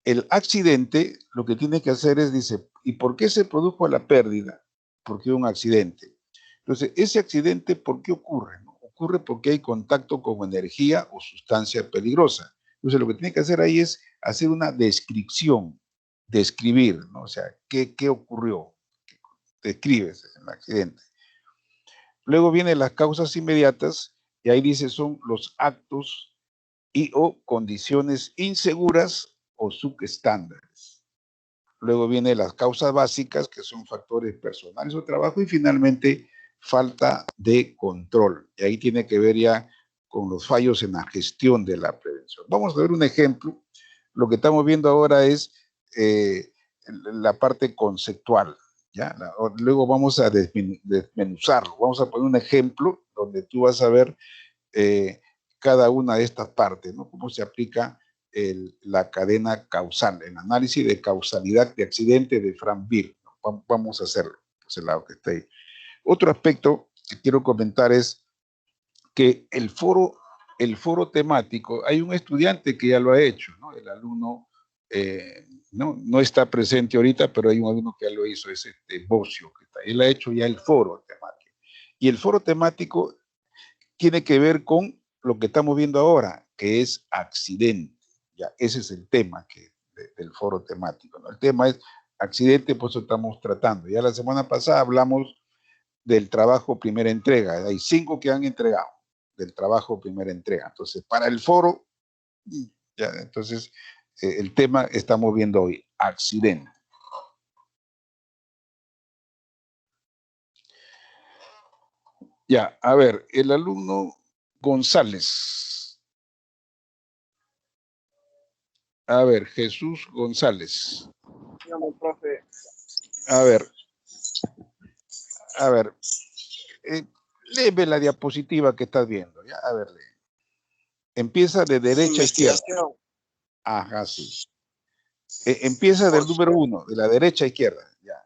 El accidente lo que tiene que hacer es, dice, ¿y por qué se produjo la pérdida? Porque hubo un accidente. Entonces, ese accidente, ¿por qué ocurre? ¿No? Ocurre porque hay contacto con energía o sustancia peligrosa. Entonces, lo que tiene que hacer ahí es hacer una descripción, describir, ¿no? O sea, ¿qué ocurrió? Describes el accidente. Luego vienen las causas inmediatas y ahí dice son los actos y o condiciones inseguras o subestándares. Luego vienen las causas básicas, que son factores personales o trabajo, y finalmente falta de control. Y ahí tiene que ver ya con los fallos en la gestión de la prevención. Vamos a ver un ejemplo. Lo que estamos viendo ahora es la parte conceptual. ¿Ya? Luego vamos a desmenuzarlo. Vamos a poner un ejemplo donde tú vas a ver cada una de estas partes, ¿no? Cómo se aplica la cadena causal, el análisis de causalidad de accidente de Frank Bird. ¿No? Vamos a hacerlo, pues el lado que está ahí. Otro aspecto que quiero comentar es que el foro temático, hay un estudiante que ya lo ha hecho, ¿no? El alumno no está presente ahorita, pero hay un alumno que ya lo hizo, es Bocio, que está. Él ha hecho ya el foro temático. Y el foro temático tiene que ver con lo que estamos viendo ahora, que es accidente. Ya, ese es el tema del foro temático, ¿no? El tema es accidente, por eso estamos tratando. Ya la semana pasada hablamos del trabajo primera entrega. Hay 5 que han entregado del trabajo primera entrega. Entonces, para el foro, ya, entonces, el tema estamos viendo hoy, accidente. Ya, a ver, el alumno González. A ver, Jesús González. Dígame, profe. A ver, léeme la diapositiva que estás viendo, ¿ya? A ver, lee. Empieza de derecha a izquierda. Ajá, sí. Empieza del número 1, de la derecha a izquierda, ya.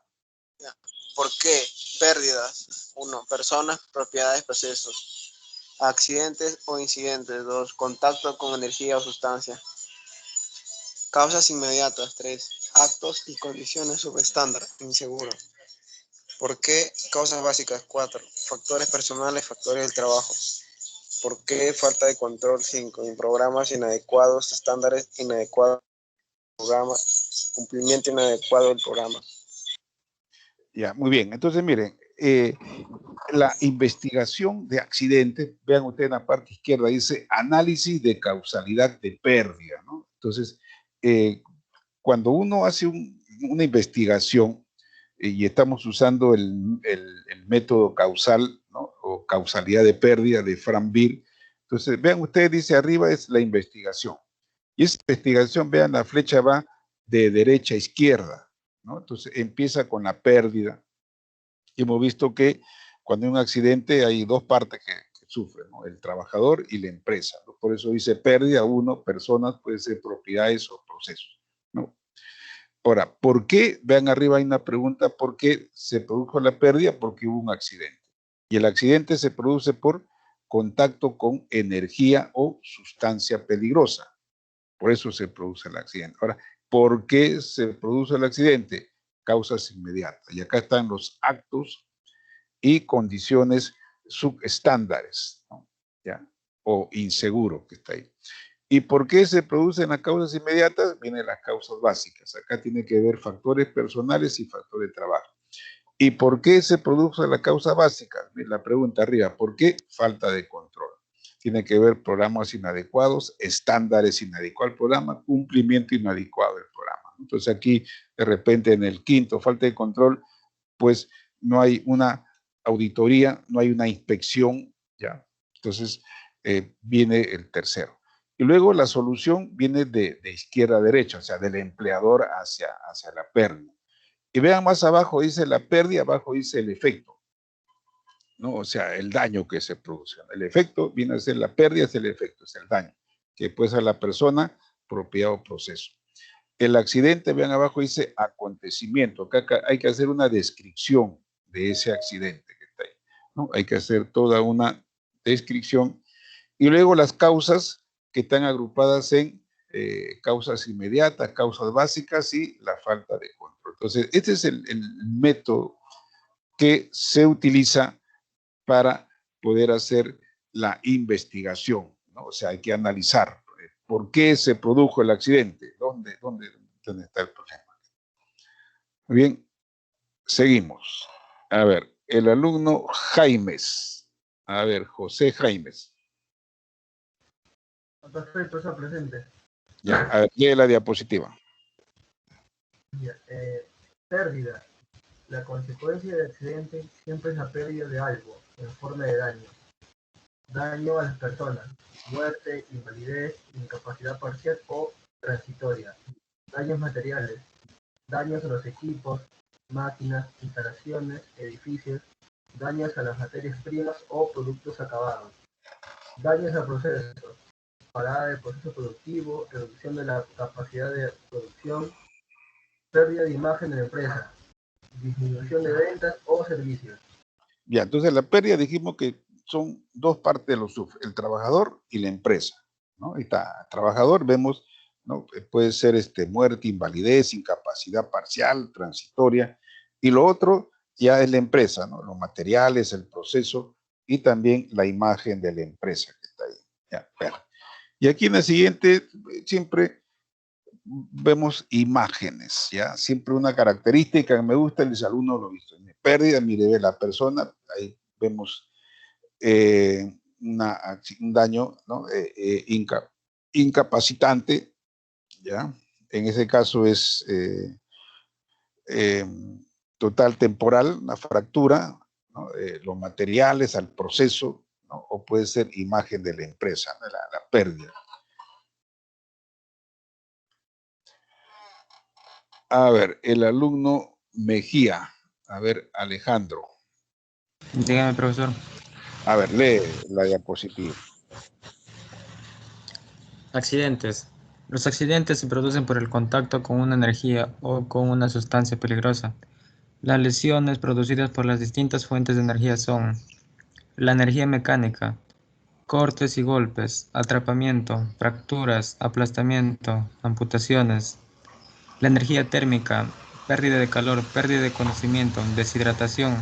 ¿Por qué? Pérdidas. 1. Personas, propiedades, procesos. Accidentes o incidentes. 2. Contacto con energía o sustancia. Causas inmediatas. 3. Actos y condiciones subestándar, inseguro. ¿Por qué? Causas básicas. 4. Factores personales, factores del trabajo. ¿Por qué? Falta de control. 5. Programas inadecuados, estándares inadecuados, programa, cumplimiento inadecuado del programa. Ya, muy bien. Entonces, miren, la investigación de accidentes, vean ustedes en la parte izquierda, dice análisis de causalidad de pérdida, ¿no? Entonces, cuando uno hace una investigación y estamos usando el método causal, ¿no? O causalidad de pérdida de Frank-Beer, entonces, vean ustedes, dice arriba es la investigación. Y esa investigación, vean, la flecha va de derecha a izquierda, ¿no? Entonces, empieza con la pérdida. Y hemos visto que cuando hay un accidente hay dos partes que sufren, ¿no? El trabajador y la empresa, ¿no? Por eso dice pérdida, 1, personas, puede ser propiedades o procesos, ¿no? Ahora, ¿por qué? Vean arriba hay una pregunta, ¿por qué se produjo la pérdida? Porque hubo un accidente. Y el accidente se produce por contacto con energía o sustancia peligrosa. Por eso se produce el accidente. Ahora, ¿por qué se produce el accidente? Causas inmediatas. Y acá están los actos y condiciones subestándares, ¿no? ¿Ya? O inseguro que está ahí. ¿Y por qué se producen las causas inmediatas? Vienen las causas básicas. Acá tiene que ver factores personales y factores de trabajo. ¿Y por qué se produce la causa básica? La pregunta arriba, ¿por qué? Falta de control. Tiene que ver programas inadecuados, estándares inadecuados al programa, cumplimiento inadecuado del programa. Entonces aquí, de repente, en el quinto, falta de control, pues no hay una auditoría, no hay una inspección, ¿ya? Entonces viene el tercero. Y luego la solución viene de izquierda a derecha, o sea, del empleador hacia la pérdida. Y vean más abajo dice la pérdida, abajo dice el efecto, ¿no? O sea, el daño que se produce. El efecto viene a ser la pérdida, es el efecto, es el daño, que puede ser la persona, propiedad o proceso. El accidente, vean abajo, dice acontecimiento. Acá hay que hacer una descripción de ese accidente que está ahí, ¿no? Hay que hacer toda una descripción. Y luego las causas que están agrupadas en causas inmediatas, causas básicas y la falta de control. Entonces, este es el método que se utiliza para poder hacer la investigación, ¿no? O sea, hay que analizar por qué se produjo el accidente, dónde está el problema. Muy bien, seguimos. A ver, el alumno Jaimes. A ver, José Jaimes. Perfecto, está presente. Ya, a ver, lee la diapositiva. Pérdida. La consecuencia del accidente siempre es la pérdida de algo, en forma de daño. Daño a las personas, muerte, invalidez, incapacidad parcial o transitoria. Daños materiales, daños a los equipos, máquinas, instalaciones, edificios, daños a las materias primas o productos acabados. Daños a procesos, parada del proceso productivo, reducción de la capacidad de producción, pérdida de imagen de la empresa, disminución de ventas o servicios. Ya, entonces la pérdida dijimos que son dos partes de los sufre, el trabajador y la empresa, ¿no? Ahí está, trabajador, vemos, ¿no? Puede ser muerte, invalidez, incapacidad parcial, transitoria, y lo otro ya es la empresa, ¿no? Los materiales, el proceso y también la imagen de la empresa que está ahí. Ya, bueno. Y aquí en la siguiente siempre vemos imágenes, ¿ya? Siempre una característica que me gusta, el alumno lo visto. Pérdida, mire, ve la persona, ahí vemos un daño, ¿no? Incapacitante, ¿ya? En ese caso es total temporal, una fractura, ¿no? Los materiales, al proceso, ¿no? O puede ser imagen de la empresa, ¿no? La pérdida. A ver, el alumno Mejía. A ver, Alejandro. Dígame, profesor. A ver, lee la diapositiva. Accidentes. Los accidentes se producen por el contacto con una energía o con una sustancia peligrosa. Las lesiones producidas por las distintas fuentes de energía son la energía mecánica, cortes y golpes, atrapamiento, fracturas, aplastamiento, amputaciones. La energía térmica, pérdida de calor, pérdida de conocimiento, deshidratación,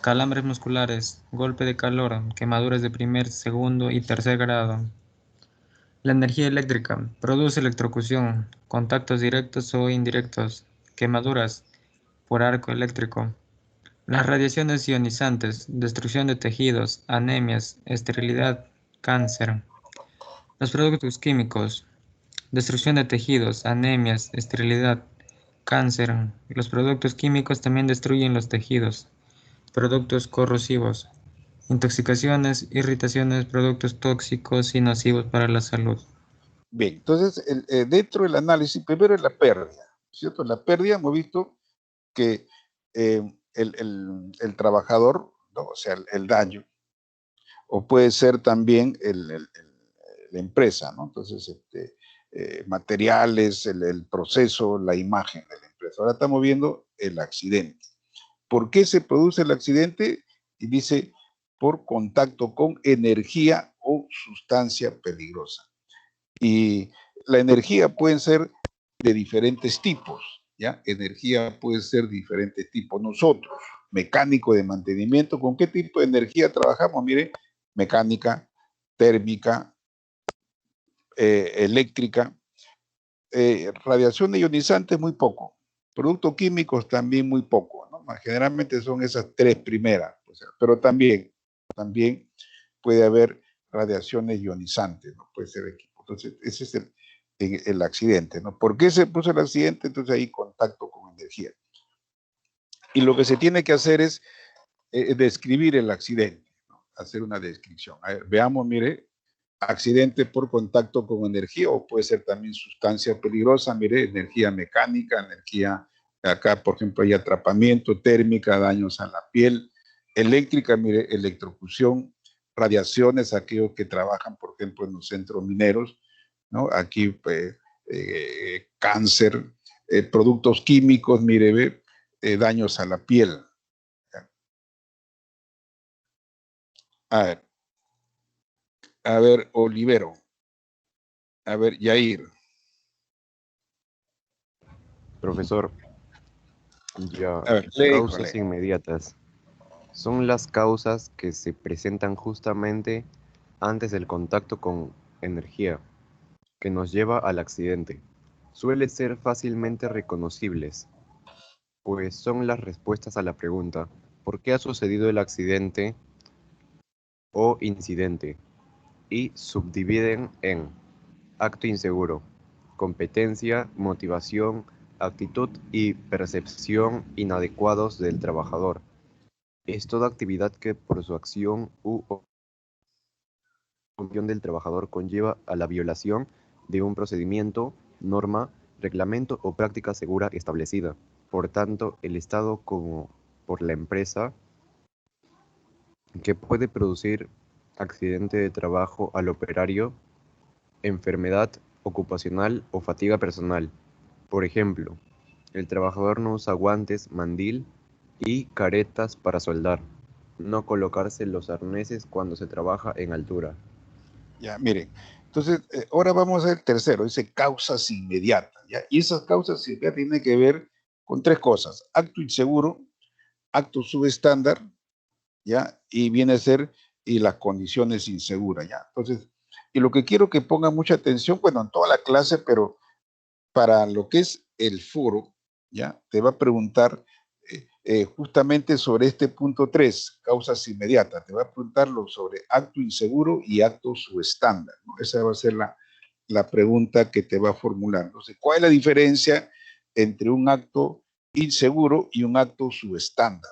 calambres musculares, golpe de calor, quemaduras de primer, segundo y tercer grado. La energía eléctrica produce electrocución, contactos directos o indirectos, quemaduras por arco eléctrico. Las radiaciones ionizantes, destrucción de tejidos, anemias, esterilidad, cáncer. Los productos químicos, destrucción de tejidos, anemias, esterilidad, cáncer. Los productos químicos también destruyen los tejidos. Productos corrosivos, intoxicaciones, irritaciones, productos tóxicos y nocivos para la salud. Bien, entonces dentro del análisis, primero es la pérdida, ¿cierto? La pérdida hemos visto que el trabajador, ¿no? O sea, el daño, o puede ser también la empresa, ¿no? Entonces, materiales, el proceso, la imagen de la empresa. Ahora estamos viendo el accidente. ¿Por qué se produce el accidente? Y dice, por contacto con energía o sustancia peligrosa. Y la energía puede ser de diferentes tipos, ¿ya? Energía puede ser de diferentes tipos. Nosotros, mecánico de mantenimiento, ¿con qué tipo de energía trabajamos? Mire, mecánica, térmica, eléctrica, radiación ionizante muy poco, productos químicos también muy poco, ¿no? Generalmente son esas tres primeras, o sea, pero también puede haber radiaciones ionizantes, ¿no? Puede ser equipo. Entonces, ese es el accidente, ¿no? ¿Por qué se puso el accidente? Entonces ahí contacto con energía. Y lo que se tiene que hacer es describir el accidente, ¿no? Hacer una descripción. A ver, veamos, mire, accidente por contacto con energía, o puede ser también sustancia peligrosa, mire, energía mecánica, energía, acá por ejemplo hay atrapamiento, térmica, daños a la piel, eléctrica, mire, electrocución, radiaciones, aquellos que trabajan por ejemplo en los centros mineros, ¿no? Aquí cáncer, productos químicos, mire, ve, daños a la piel. A ver, Olivero. A ver, Yair. Profesor, ya, A ver, lee, causas inmediatas. Son las causas que se presentan justamente antes del contacto con energía, que nos lleva al accidente. Suelen ser fácilmente reconocibles, pues son las respuestas a la pregunta, ¿por qué ha sucedido el accidente o incidente? Y subdividen en acto inseguro, competencia, motivación, actitud y percepción inadecuados del trabajador. Es toda actividad que por su acción u omisión del trabajador conlleva a la violación de un procedimiento, norma, reglamento o práctica segura establecida. Por tanto, el Estado como por la empresa que puede producir accidente de trabajo al operario, enfermedad ocupacional o fatiga personal. Por ejemplo, el trabajador no usa guantes, mandil y caretas para soldar. No colocarse los arneses cuando se trabaja en altura. Ya, miren. Entonces, ahora vamos al tercero, dice causas inmediatas, ¿ya? Y esas causas inmediatas tienen que ver con tres cosas: acto inseguro, acto subestándar, ¿ya? Y viene a ser, y las condiciones inseguras, ¿ya? Entonces, y lo que quiero que pongan mucha atención, bueno, en toda la clase, pero para lo que es el foro, ¿ya? Te va a preguntar justamente sobre este punto 3, causas inmediatas. Te va a preguntar sobre acto inseguro y acto subestándar, ¿no? Esa va a ser la pregunta que te va a formular. Entonces, ¿cuál es la diferencia entre un acto inseguro y un acto subestándar?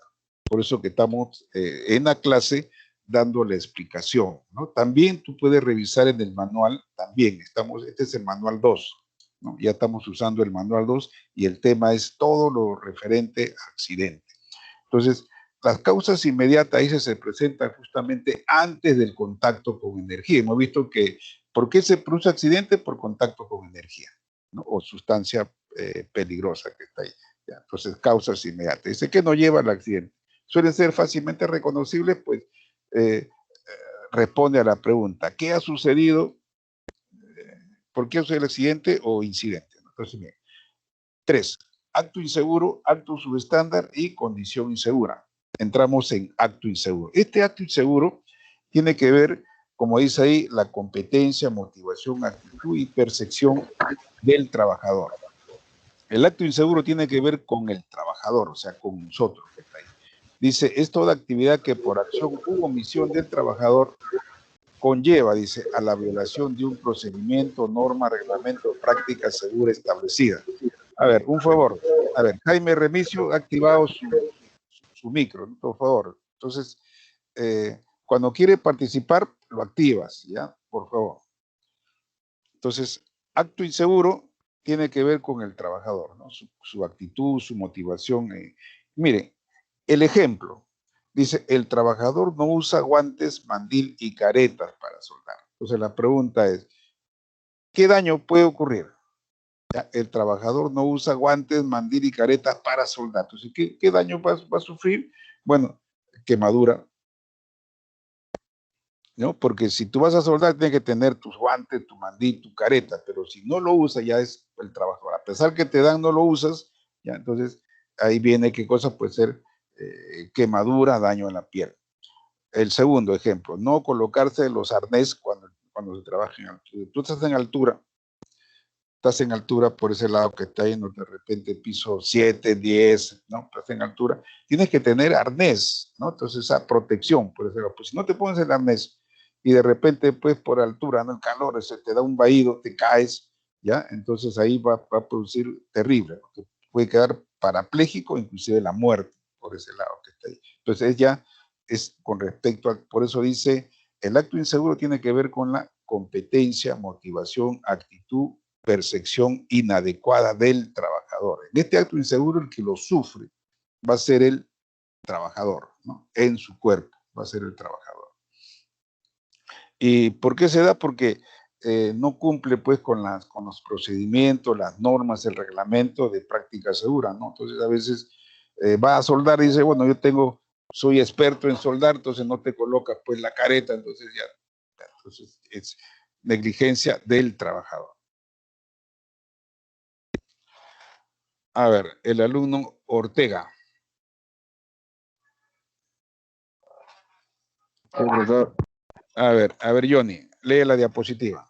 Por eso que estamos en la clase dando la explicación, ¿no? También tú puedes revisar en el manual, también este es el manual 2, ¿no? Ya estamos usando el manual 2 y el tema es todo lo referente a accidente. Entonces, las causas inmediatas ahí se presentan justamente antes del contacto con energía. Hemos visto que, ¿por qué se produce accidente? Por contacto con energía, ¿no? O sustancia peligrosa que está ahí. ¿Ya? Entonces, causas inmediatas. Dice que no lleva al accidente. Suelen ser fácilmente reconocibles, pues responde a la pregunta, ¿qué ha sucedido? ¿Por qué ha sucedido el accidente o incidente? Entonces, bien. 3. Acto inseguro, acto subestándar y condición insegura. Entramos en acto inseguro. Este acto inseguro tiene que ver, como dice ahí, la competencia, motivación, actitud y percepción del trabajador. El acto inseguro tiene que ver con el trabajador, o sea, con nosotros. Dice, es toda actividad que por acción u omisión del trabajador conlleva, dice, a la violación de un procedimiento, norma, reglamento, práctica segura establecida. A ver, un favor. A ver, Jaime Remigio ha activado su micro, ¿no? Por favor. Entonces, cuando quiere participar, lo activas, ¿ya? Por favor. Entonces, acto inseguro tiene que ver con el trabajador, ¿no? Su actitud, su motivación. Mire, el ejemplo. Dice, el trabajador no usa guantes, mandil y caretas para soldar. Entonces, la pregunta es, ¿qué daño puede ocurrir? ¿Ya? El trabajador no usa guantes, mandil y caretas para soldar. Entonces, ¿qué daño va a sufrir? Bueno, quemadura, ¿no? Porque si tú vas a soldar, tienes que tener tus guantes, tu mandil, tu careta, pero si no lo usas, ya es el trabajador. A pesar que te dan, no lo usas, ya, entonces ahí viene qué cosa puede ser quemadura, daño en la piel. El segundo ejemplo, no colocarse los arnés cuando se trabaja en altura. Tú estás en altura por ese lado que está yendo de repente piso 7, 10, ¿no? Estás en altura. Tienes que tener arnés, ¿no? Entonces esa protección por ese lado. Pues si no te pones el arnés y de repente pues por altura, ¿no? El calor, se te da un vaído, te caes, ¿ya? Entonces ahí va a producir terrible, ¿no? Te puede quedar parapléjico, inclusive la muerte por ese lado que está ahí. Entonces ya es con respecto a, por eso dice, el acto inseguro tiene que ver con la competencia, motivación, actitud, percepción inadecuada del trabajador. En este acto inseguro el que lo sufre va a ser el trabajador, ¿no? En su cuerpo va a ser el trabajador. ¿Y por qué se da? Porque no cumple pues con los procedimientos, las normas, el reglamento de práctica segura, ¿no? Entonces a veces va a soldar y dice, bueno, soy experto en soldar, entonces no te colocas pues la careta, entonces entonces es negligencia del trabajador. A ver, el alumno Ortega. Sí, profesor. A ver, Johnny, lee la diapositiva.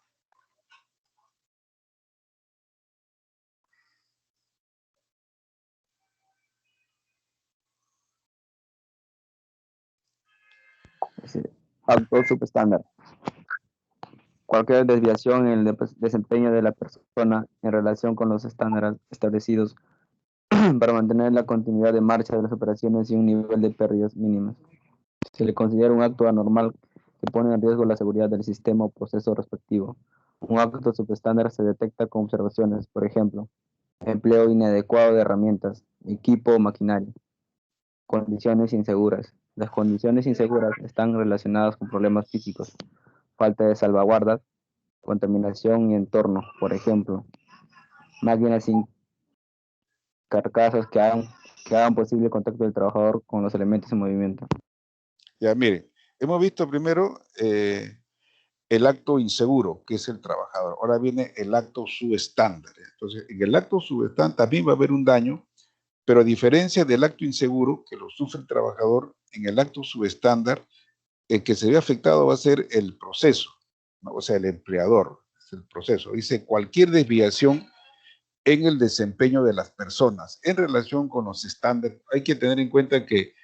Sí. Acto subestándar. Cualquier desviación en el desempeño de la persona en relación con los estándares establecidos para mantener la continuidad de marcha de las operaciones y un nivel de pérdidas mínimas. Se le considera un acto anormal que pone en riesgo la seguridad del sistema o proceso respectivo. Un acto subestándar se detecta con observaciones, por ejemplo, empleo inadecuado de herramientas, equipo o maquinaria. Condiciones inseguras. Las condiciones inseguras están relacionadas con problemas físicos, falta de salvaguardas, contaminación y entorno, por ejemplo, máquinas sin carcasas que hagan posible el contacto del trabajador con los elementos en movimiento. Ya, mire, hemos visto primero el acto inseguro, que es el trabajador. Ahora viene el acto subestándar. Entonces, en el acto subestándar también va a haber un daño, pero a diferencia del acto inseguro, que lo sufre el trabajador, en el acto subestándar, el que se ve afectado va a ser el proceso, ¿no? O sea, el empleador, es el proceso. Dice, cualquier desviación en el desempeño de las personas en relación con los estándares. Hay que tener en cuenta que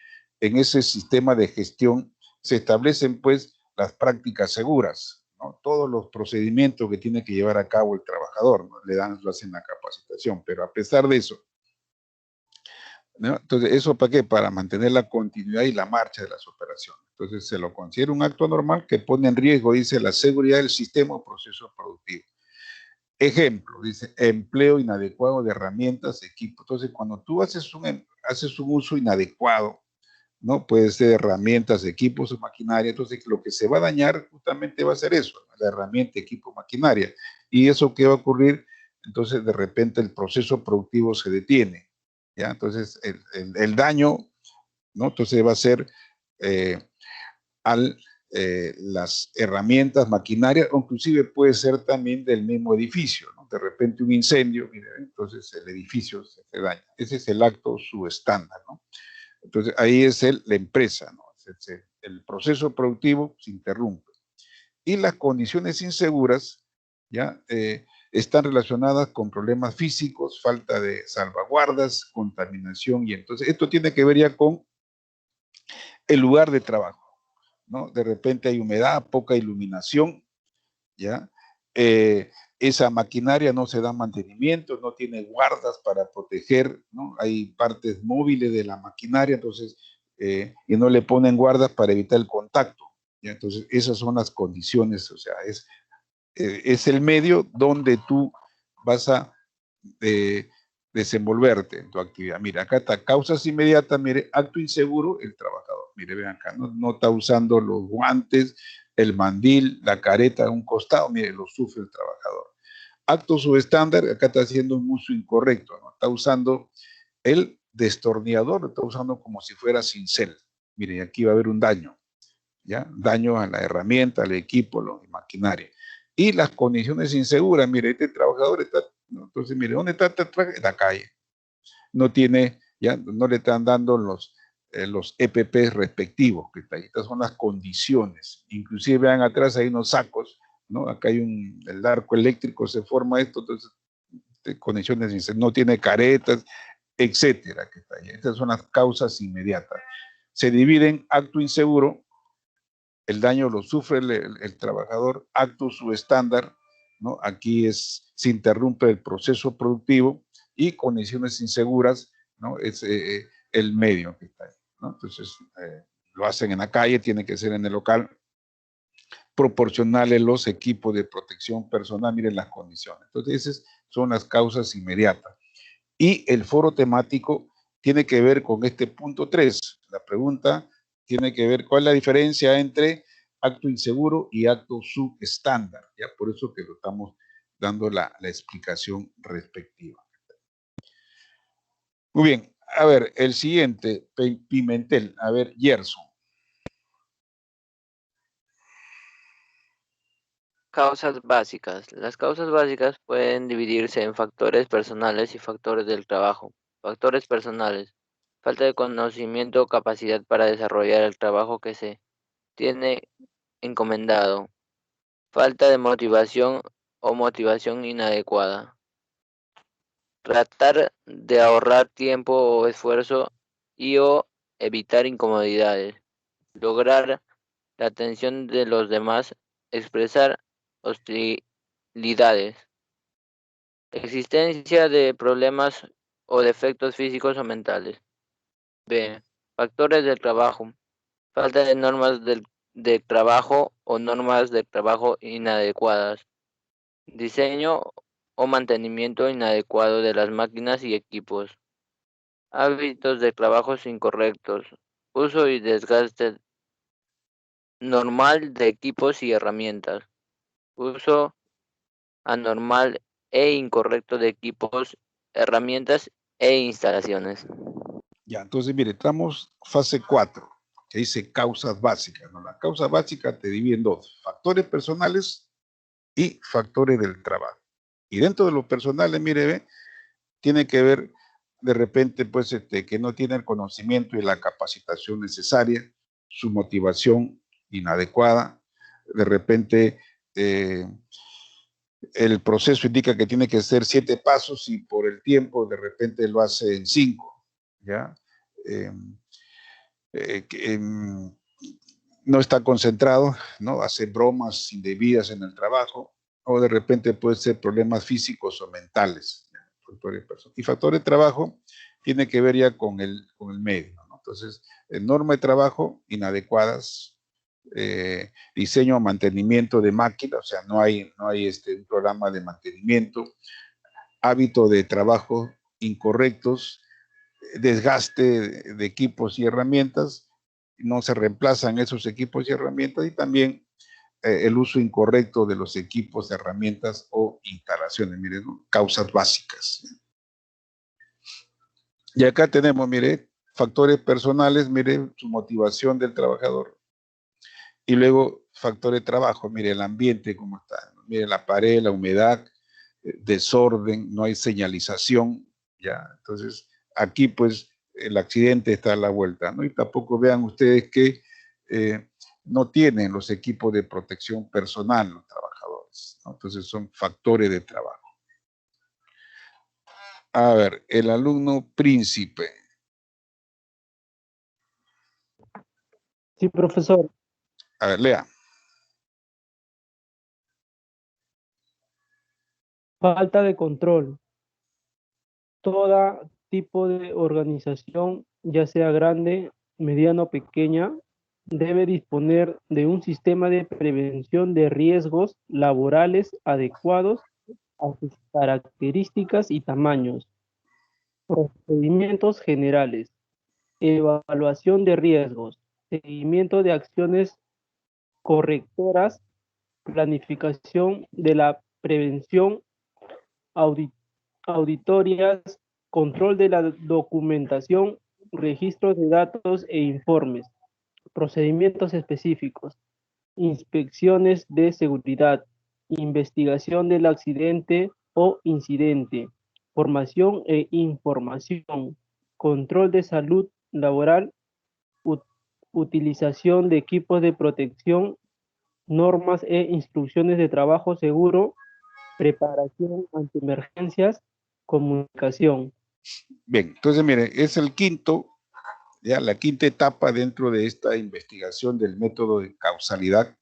en ese sistema de gestión se establecen pues las prácticas seguras, ¿no? Todos los procedimientos que tiene que llevar a cabo el trabajador, ¿no? Lo hacen la capacitación, pero a pesar de eso, ¿no? Entonces, ¿eso para qué? Para mantener la continuidad y la marcha de las operaciones. Entonces, se lo considera un acto anormal que pone en riesgo, dice, la seguridad del sistema o proceso productivo. Ejemplo, dice, empleo inadecuado de herramientas, equipos. Entonces, cuando tú haces un uso inadecuado, ¿no? Puede ser herramientas, equipos o maquinaria. Entonces, lo que se va a dañar justamente va a ser eso, la herramienta, equipo, maquinaria. ¿Y eso qué va a ocurrir? Entonces, de repente, el proceso productivo se detiene, ¿ya? Entonces, el daño, ¿no? Entonces, va a ser las herramientas, maquinaria, o inclusive puede ser también del mismo edificio, ¿no? De repente un incendio, mire, entonces el edificio se daña. Ese es el acto subestándar, ¿no? Entonces ahí es la empresa, ¿no? El proceso productivo se interrumpe. Y las condiciones inseguras, ¿ya? Están relacionadas con problemas físicos, falta de salvaguardas, contaminación, y entonces esto tiene que ver ya con el lugar de trabajo, ¿no? De repente hay humedad, poca iluminación, ¿ya? Esa maquinaria no se da mantenimiento, no tiene guardas para proteger, ¿no? Hay partes móviles de la maquinaria, entonces, y no le ponen guardas para evitar el contacto, ¿ya? Entonces, esas son las condiciones, o sea, es el medio donde tú vas a desenvolverte en tu actividad. Mira, acá está causas inmediatas, mire, acto inseguro, el trabajador. Mire, ven acá, no está usando los guantes, el mandil, la careta a un costado, mire, lo sufre el trabajador. Acto subestándar, acá está haciendo un uso incorrecto, ¿no? Está usando el destornillador, lo está usando como si fuera cincel. Mire, aquí va a haber un daño, ¿ya? Daño a la herramienta, al equipo, la maquinaria. Y las condiciones inseguras, mire, este trabajador está, ¿no? Entonces, mire, ¿dónde está este traje? En la calle. No tiene, ya no le están dando los EPPs respectivos, que está ahí. Estas son las condiciones. Inclusive vean atrás hay unos sacos, ¿no? Acá hay el arco eléctrico, se forma esto, entonces, condiciones, no tiene caretas, etcétera, que está ahí. Estas son las causas inmediatas. Se dividen acto inseguro, el daño lo sufre el trabajador, acto subestándar, ¿no? Aquí se interrumpe el proceso productivo, y condiciones inseguras, ¿no? Es el medio que está ahí, ¿no? Entonces, lo hacen en la calle, tiene que ser en el local, proporcionarle los equipos de protección personal, miren las condiciones. Entonces, esas son las causas inmediatas. Y el foro temático tiene que ver con este punto 3. La pregunta tiene que ver cuál es la diferencia entre acto inseguro y acto subestándar. Ya por eso que lo estamos dando la explicación respectiva. Muy bien, a ver, el siguiente, Pimentel, a ver, Gerson. Causas básicas. Las causas básicas pueden dividirse en factores personales y factores del trabajo. Factores personales. Falta de conocimiento o capacidad para desarrollar el trabajo que se tiene encomendado. Falta de motivación o motivación inadecuada. Tratar de ahorrar tiempo o esfuerzo y o evitar incomodidades. Lograr la atención de los demás. Expresar hostilidades. Existencia de problemas o defectos físicos o mentales. B. Factores del trabajo. Falta de normas de trabajo o normas de trabajo inadecuadas. Diseño o mantenimiento inadecuado de las máquinas y equipos. Hábitos de trabajos incorrectos. Uso y desgaste normal de equipos y herramientas. Uso anormal e incorrecto de equipos, herramientas e instalaciones. Ya, entonces, mire, estamos fase 4, que dice causas básicas, ¿no? Las causas básicas te dividen en dos: factores personales y factores del trabajo. Y dentro de los personales, mire, ve, tiene que ver de repente, pues, que no tiene el conocimiento y la capacitación necesaria, su motivación inadecuada, de repente el proceso indica que tiene que ser 7 pasos y por el tiempo de repente lo hace en 5, ¿ya? No está concentrado, ¿no? Hace bromas indebidas en el trabajo, o de repente puede ser problemas físicos o mentales. Y factor de trabajo, tiene que ver ya con el medio, ¿no? Entonces, norma de trabajo inadecuadas, diseño o mantenimiento de máquinas, o sea, no hay un programa de mantenimiento, hábito de trabajo incorrectos, desgaste de equipos y herramientas, no se reemplazan esos equipos y herramientas, y también el uso incorrecto de los equipos, herramientas o instalaciones, miren, ¿no? Causas básicas. Y acá tenemos, mire, factores personales, mire, su motivación del trabajador. Y luego, factores de trabajo, mire, el ambiente, cómo está. Mire, la pared, la humedad, desorden, no hay señalización, ya. Entonces, aquí, pues, el accidente está a la vuelta, ¿no? Y tampoco vean ustedes que no tienen los equipos de protección personal los trabajadores, ¿no? Entonces, son factores de trabajo. A ver, el alumno príncipe. Sí, profesor. A ver, lea. Falta de control. Todo tipo de organización, ya sea grande, mediana o pequeña, debe disponer de un sistema de prevención de riesgos laborales adecuados a sus características y tamaños. Procedimientos generales. Evaluación de riesgos. Seguimiento de acciones correctoras. Planificación de la prevención. Auditorías. Control de la documentación. Registros de datos e informes. Procedimientos específicos. Inspecciones de seguridad. Investigación del accidente o incidente. Formación e información. Control de salud laboral. Utilización de equipos de protección. Normas e instrucciones de trabajo seguro. Preparación ante emergencias. Comunicación. Bien, entonces mire, es el quinto, ya la quinta etapa dentro de esta investigación del método de causalidad.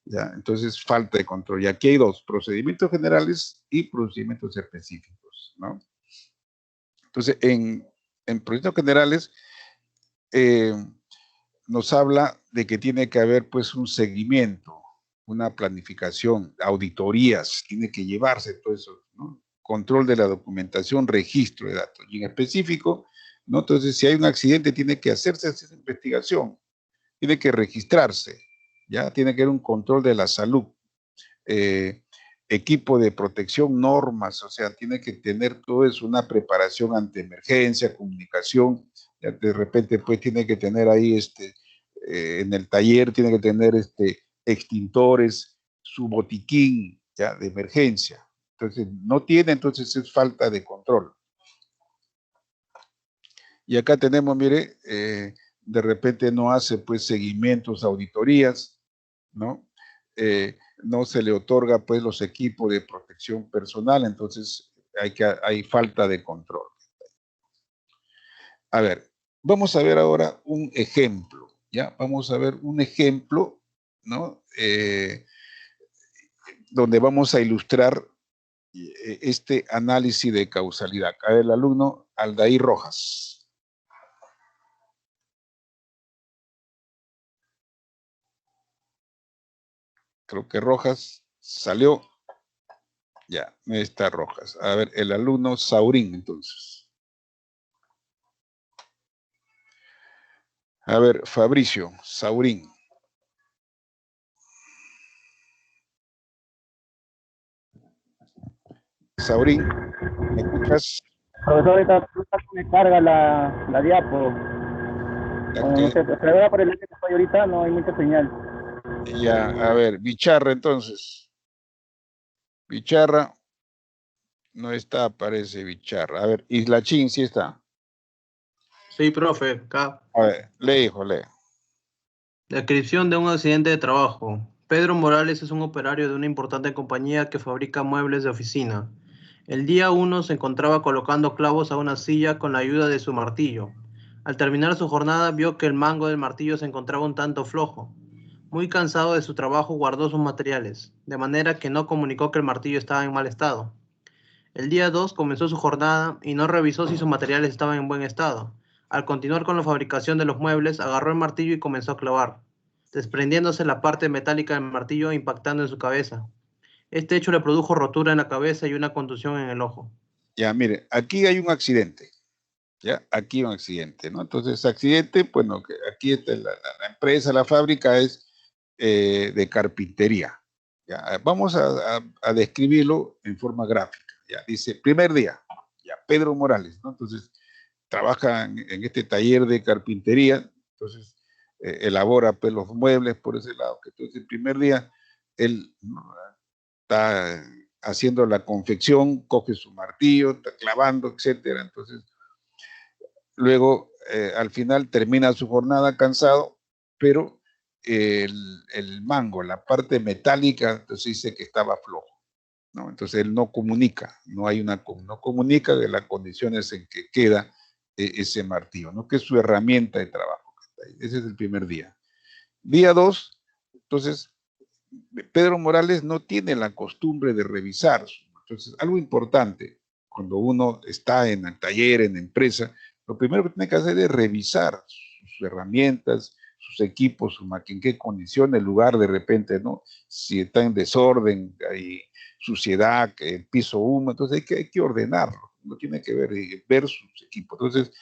¿Ya? Entonces, falta de control. Y aquí hay dos, procedimientos generales y procedimientos específicos, ¿no? Entonces, en procedimientos generales, nos habla de que tiene que haber, pues, un seguimiento, una planificación, auditorías, tiene que llevarse todo eso, ¿no? Control de la documentación, registro de datos. Y en específico, ¿no? Entonces, si hay un accidente, tiene que hacerse esa investigación, tiene que registrarse, ya tiene que haber un control de la salud, equipo de protección, normas, o sea, tiene que tener todo eso, una preparación ante emergencia, comunicación, ya de repente pues tiene que tener ahí en el taller, tiene que tener extintores, su botiquín, ya, de emergencia. Entonces, no tiene, entonces es falta de control. Y acá tenemos, mire, de repente no hace pues seguimientos, auditorías, ¿no? No se le otorga pues los equipos de protección personal, entonces hay falta de control. A ver, vamos a ver ahora un ejemplo, ¿ya? Vamos a ver un ejemplo, ¿no? Donde vamos a ilustrar este análisis de causalidad. A ver, el alumno Aldair Rojas. Creo que Rojas salió. Ya, no está Rojas. A ver, el alumno Saurín, entonces. A ver, Fabricio, Saurín. Saurín, ¿me escuchas? Profesor, ahorita me carga la diapo. No sé, pero por el que estoy ahorita no hay mucha señal. Ya, a ver, Bicharra entonces. Bicharra. No está, aparece Bicharra. A ver, Islachín sí está. Sí, profe, acá. A ver, lee, hijo, lee. Descripción de un accidente de trabajo. Pedro Morales es un operario de una importante compañía que fabrica muebles de oficina. El día 1 se encontraba colocando clavos a una silla con la ayuda de su martillo. Al terminar su jornada vio que el mango del martillo se encontraba un tanto flojo. Muy cansado de su trabajo guardó sus materiales, de manera que no comunicó que el martillo estaba en mal estado. El día 2 comenzó su jornada y no revisó si sus materiales estaban en buen estado. Al continuar con la fabricación de los muebles, agarró el martillo y comenzó a clavar, desprendiéndose la parte metálica del martillo e impactando en su cabeza. Este hecho le produjo rotura en la cabeza y una contusión en el ojo. Ya, mire, aquí hay un accidente. Ya, aquí hay un accidente, ¿no? Entonces, accidente, bueno, que aquí está la empresa, la fábrica es de carpintería. Ya, vamos a describirlo en forma gráfica. Ya, dice, primer día, ya, Pedro Morales, ¿no? Entonces, trabaja en este taller de carpintería, entonces elabora pues, los muebles por ese lado. Entonces, el primer día, él está haciendo la confección, coge su martillo, está clavando, etcétera. Entonces, luego, al final, termina su jornada cansado, pero el mango, la parte metálica, entonces dice que estaba flojo, ¿no? Entonces él no comunica, no comunica de las condiciones en que queda ese martillo, ¿no? Que es su herramienta de trabajo. Ese es el primer día. Día 2, entonces, Pedro Morales no tiene la costumbre de revisar. Entonces, algo importante, cuando uno está en el taller, en la empresa, lo primero que tiene que hacer es revisar sus herramientas, sus equipos, su máquina, en qué condición, el lugar de repente, ¿no? Si está en desorden, hay suciedad, el piso húmedo, entonces hay que ordenarlo, no tiene que ver sus equipos. Entonces,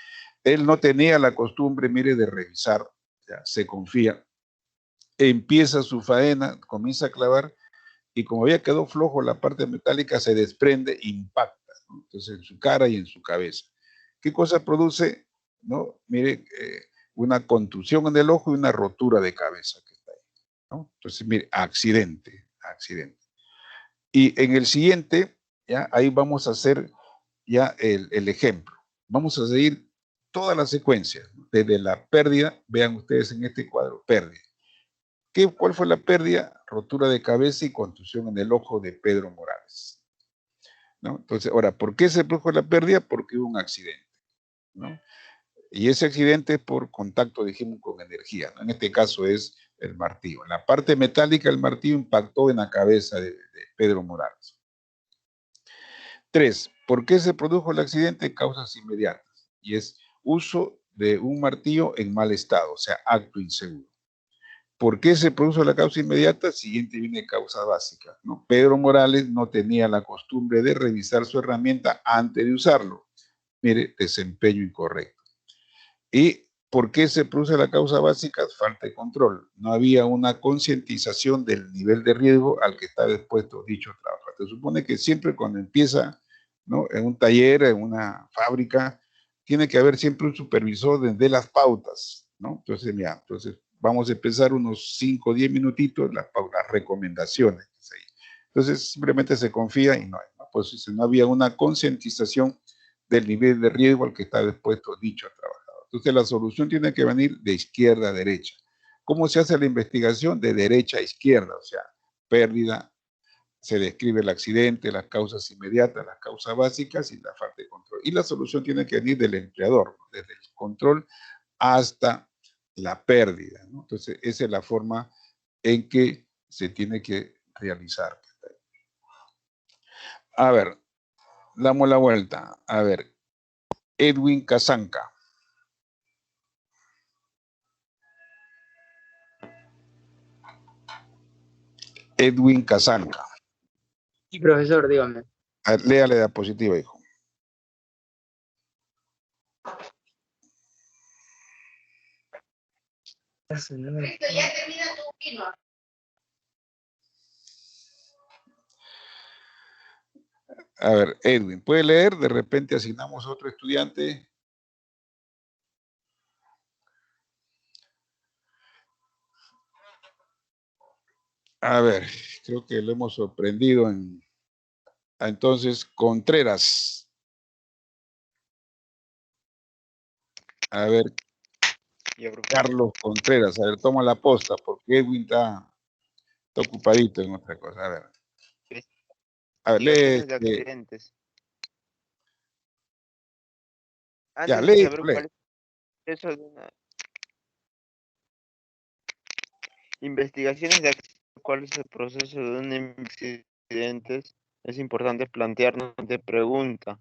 él no tenía la costumbre, mire, de revisar, ya, se confía, empieza su faena, comienza a clavar, y como había quedado flojo la parte metálica, se desprende, impacta, ¿no? Entonces en su cara y en su cabeza. ¿Qué cosa produce? ¿No? Mire, una contusión en el ojo y una rotura de cabeza que está ahí, ¿no? Entonces, mire, accidente. Y en el siguiente, ya ahí vamos a hacer ya el ejemplo. Vamos a seguir toda la secuencia, ¿no? Desde la pérdida, vean ustedes en este cuadro, pérdida. ¿Cuál fue la pérdida? Rotura de cabeza y contusión en el ojo de Pedro Morales, ¿no? Entonces, ahora, ¿por qué se produjo la pérdida? Porque hubo un accidente, ¿no? Y ese accidente es por contacto, dijimos, con energía, ¿no? En este caso es el martillo. La parte metálica del martillo impactó en la cabeza de Pedro Morales. 3. ¿Por qué se produjo el accidente? Causas inmediatas. Y es uso de un martillo en mal estado, o sea, acto inseguro. ¿Por qué se produjo la causa inmediata? Siguiente viene causa básica, ¿no? Pedro Morales no tenía la costumbre de revisar su herramienta antes de usarlo. Mire, desempeño incorrecto. ¿Y por qué se produce la causa básica? Falta de control. No había una concientización del nivel de riesgo al que está expuesto dicho trabajo. Se supone que siempre cuando empieza, ¿no? En un taller, en una fábrica, tiene que haber siempre un supervisor de las pautas, ¿no? Entonces, mira, vamos a empezar unos 5 o 10 minutitos, las recomendaciones. Entonces, simplemente se confía y no hay, ¿no? Pues si no había una concientización del nivel de riesgo al que está expuesto dicho trabajador. Entonces, la solución tiene que venir de izquierda a derecha. ¿Cómo se hace la investigación? De derecha a izquierda, o sea, pérdida, se describe el accidente, las causas inmediatas, las causas básicas y la falta de control. Y la solución tiene que venir del empleador, ¿no? Desde el control hasta la pérdida, ¿no? Entonces, esa es la forma en que se tiene que realizar. A ver, damos la vuelta. A ver, Edwin Casanca. Edwin Casanca. Sí, profesor, dígame. A ver, léale la diapositiva, hijo. A ver, Edwin, ¿puede leer? De repente asignamos a otro estudiante. A ver, creo que lo hemos sorprendido en... Entonces, Contreras. A ver, Carlos Contreras. A ver, toma la posta, porque Edwin está ocupadito en otra cosa. A ver, lee. De accidentes. Ya, Antes de lee, saber lee. cuál es el proceso de una investigaciones de accidentes, cuál es el proceso de un accidente, es importante plantearnos de pregunta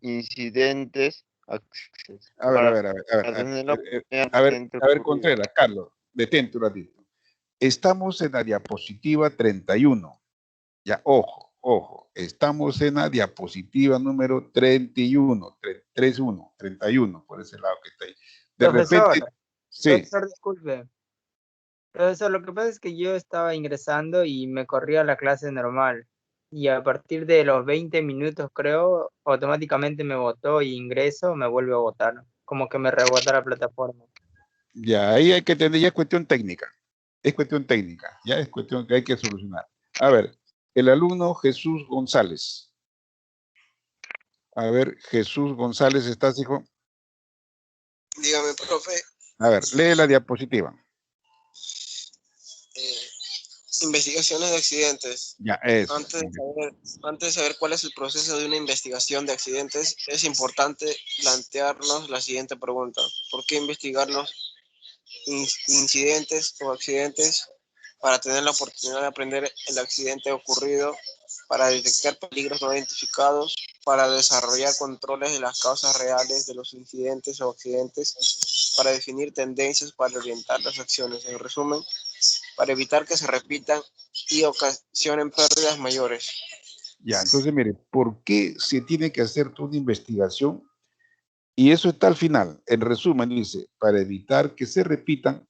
incidentes A ver, a ver, a ver, a ver, para tener la oportunidad a ver, de a ver, ocurrir. Contreras, Carlos, detente un ratito. Estamos en la diapositiva 31. Ya, ojo, ojo, estamos en la diapositiva número 31, 31, por ese lado que está ahí. De Profesor, repente, sí, profesor, disculpe. Profesor, lo que pasa es que yo estaba ingresando y me corría la clase normal. Y a partir de los 20 minutos, creo, automáticamente me votó y ingreso, me vuelve a votar. Como que me rebota la plataforma. ya ahí hay que tener, ya es cuestión técnica. Es cuestión técnica, ya es cuestión que hay que solucionar. A ver, el alumno Jesús González. A ver, Jesús González, ¿estás, hijo? Dígame, profe. A ver, lee la diapositiva. Investigaciones de accidentes. Ya, eso. Antes de saber cuál es el proceso de una investigación de accidentes, es importante plantearnos la siguiente pregunta. ¿Por qué investigar los incidentes o accidentes? Para tener la oportunidad de aprender el accidente ocurrido, para detectar peligros no identificados, para desarrollar controles de las causas reales de los incidentes o accidentes, para definir tendencias, para orientar las acciones. En resumen, para evitar que se repitan y ocasionen pérdidas mayores. Ya, entonces mire, ¿por qué se tiene que hacer toda una investigación? Y eso está al final. En resumen, dice, para evitar que se repitan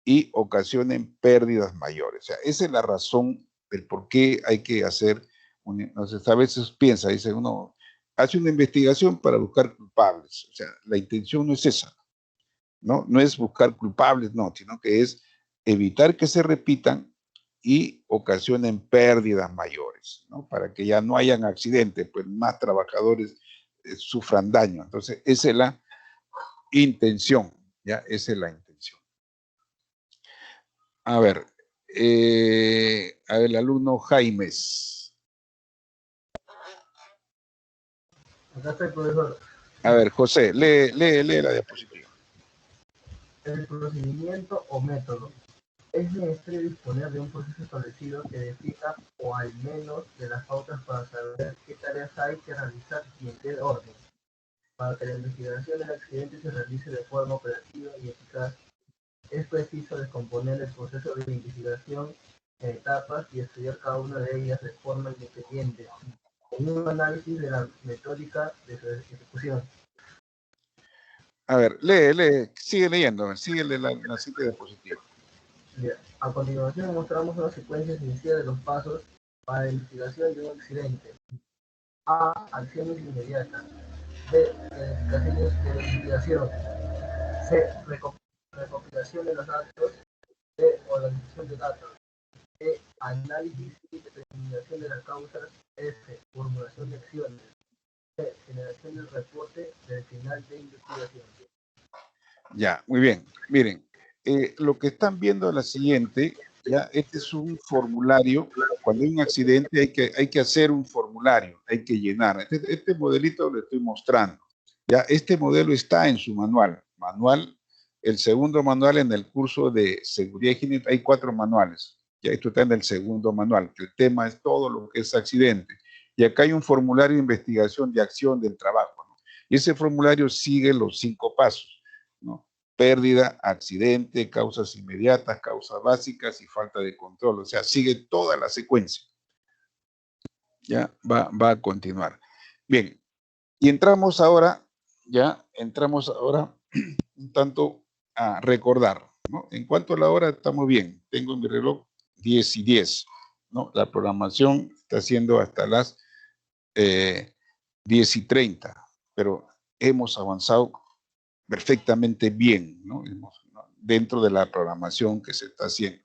y ocasionen pérdidas mayores. O sea, esa es la razón del por qué hay que hacer, entonces a veces piensa, dice uno, hace una investigación para buscar culpables. O sea, la intención no es esa, ¿no? No es buscar culpables, no, sino que es evitar que se repitan y ocasionen pérdidas mayores, ¿no? Para que ya no hayan accidentes, pues más trabajadores sufran daño. Entonces, esa es la intención, ¿ya? Esa es la intención. A ver, el alumno Jaimes. Acá está el profesor. A ver, José, lee la diapositiva. El procedimiento o método. Es necesario disponer de un proceso establecido que defina, o al menos de las pautas para saber qué tareas hay que realizar y en qué orden. Para que la investigación del accidente se realice de forma operativa y eficaz, es preciso descomponer el proceso de investigación en etapas y estudiar cada una de ellas de forma independiente, con un análisis de la metódica de su ejecución. A ver, sigue leyendo, sigue la siguiente diapositiva. Bien. A continuación mostramos una secuencia sencilla de los pasos para la investigación de un accidente. A. Acciones inmediatas. B. Identificaciones de la investigación. C. Recopilación de los datos. D. Organización de datos. E. Análisis y determinación de las causas. F. Formulación de acciones. C. Generación del reporte del final de investigación. Ya, muy bien. Miren, lo que están viendo es la siguiente, ya, este es un formulario. Cuando hay un accidente hay que hacer un formulario, hay que llenar. Este modelito lo estoy mostrando. Ya, este modelo está en su manual. El segundo manual en el curso de seguridad higiénica, hay 4 manuales. Ya, esto está en el segundo manual. El tema es todo lo que es accidente. Y acá hay un formulario de investigación de acción del trabajo, ¿no? Y ese formulario sigue los 5 pasos, ¿no? Pérdida, accidente, causas inmediatas, causas básicas y falta de control. O sea, sigue toda la secuencia. Ya va a continuar. Bien, y entramos ahora un tanto a recordar, ¿no? En cuanto a la hora, estamos bien. Tengo en mi reloj 10:10, ¿no? La programación está siendo hasta las 10:30, pero hemos avanzado perfectamente bien, ¿no? Dentro de la programación que se está haciendo.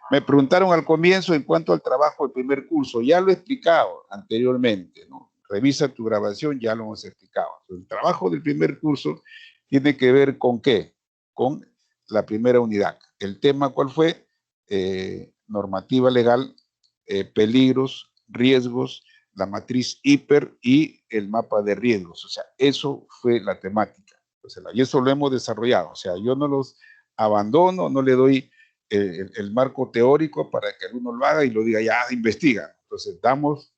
Me preguntaron al comienzo en cuanto al trabajo del primer curso. Ya lo he explicado anteriormente, ¿no? Revisa tu grabación, ya lo hemos explicado. El trabajo del primer curso tiene que ver con ¿qué? Con la primera unidad. El tema, ¿cuál fue? Normativa legal, peligros, riesgos, la matriz hiper y el mapa de riesgos. O sea, eso fue la temática. Y eso lo hemos desarrollado. O sea, yo no los abandono, no le doy el marco teórico para que uno lo haga y lo diga, ya investiga. Entonces, damos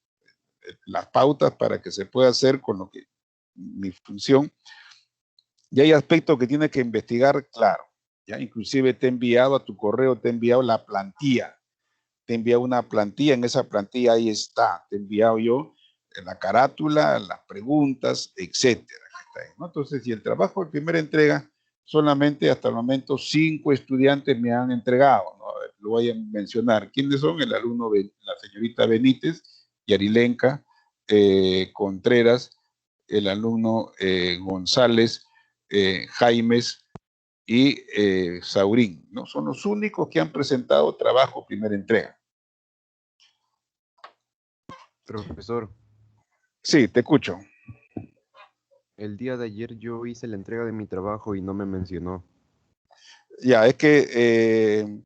las pautas para que se pueda hacer con lo que mi función. Y hay aspectos que tienes que investigar, claro. ¿Ya? Inclusive te he enviado a tu correo, te he enviado la plantilla. Te he enviado una plantilla, en esa plantilla ahí está. Te he enviado yo la carátula, las preguntas, etcétera. ¿No? Entonces, si el trabajo de primera entrega, solamente hasta el momento 5 estudiantes me han entregado, ¿no? Lo voy a mencionar. ¿Quiénes son? El alumno, la señorita Benítez, Yarilenka, Contreras, el alumno González, Jaimes y Saurín, ¿no? Son los únicos que han presentado trabajo primera entrega. Profesor. Sí, te escucho. El día de ayer yo hice la entrega de mi trabajo y no me mencionó. Ya, es que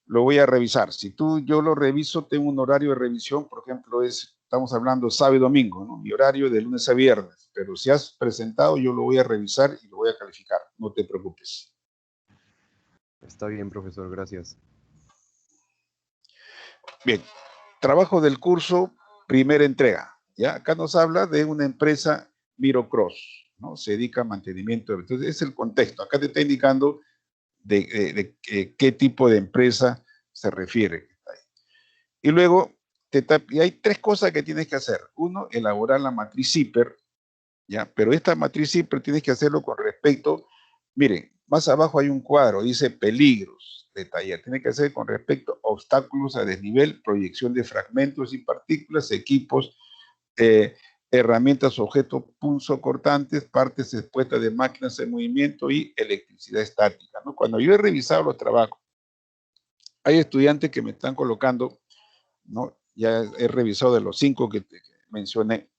lo voy a revisar. Si yo lo reviso, tengo un horario de revisión, por ejemplo, estamos hablando sábado y domingo, ¿no? Mi horario de lunes a viernes. Pero si has presentado, yo lo voy a revisar y lo voy a calificar. No te preocupes. Está bien, profesor, gracias. Bien, trabajo del curso, primera entrega. ¿Ya? Acá nos habla de una empresa Mirocross, ¿no? Se dedica a mantenimiento. Entonces, es el contexto. Acá te está indicando de qué tipo de empresa se refiere. Y luego, y hay 3 cosas que tienes que hacer. Uno, elaborar la matriz Zipper, ¿ya? Pero esta matriz Zipper tienes que hacerlo con respecto, miren, más abajo hay un cuadro, dice peligros de taller. Tiene que hacer con respecto a obstáculos a desnivel, proyección de fragmentos y partículas, equipos, herramientas, objetos punzocortantes, partes expuestas de máquinas en movimiento y electricidad estática, ¿no? Cuando yo he revisado los trabajos, hay estudiantes que me están colocando, ¿no? Ya he revisado de los 5 que mencioné,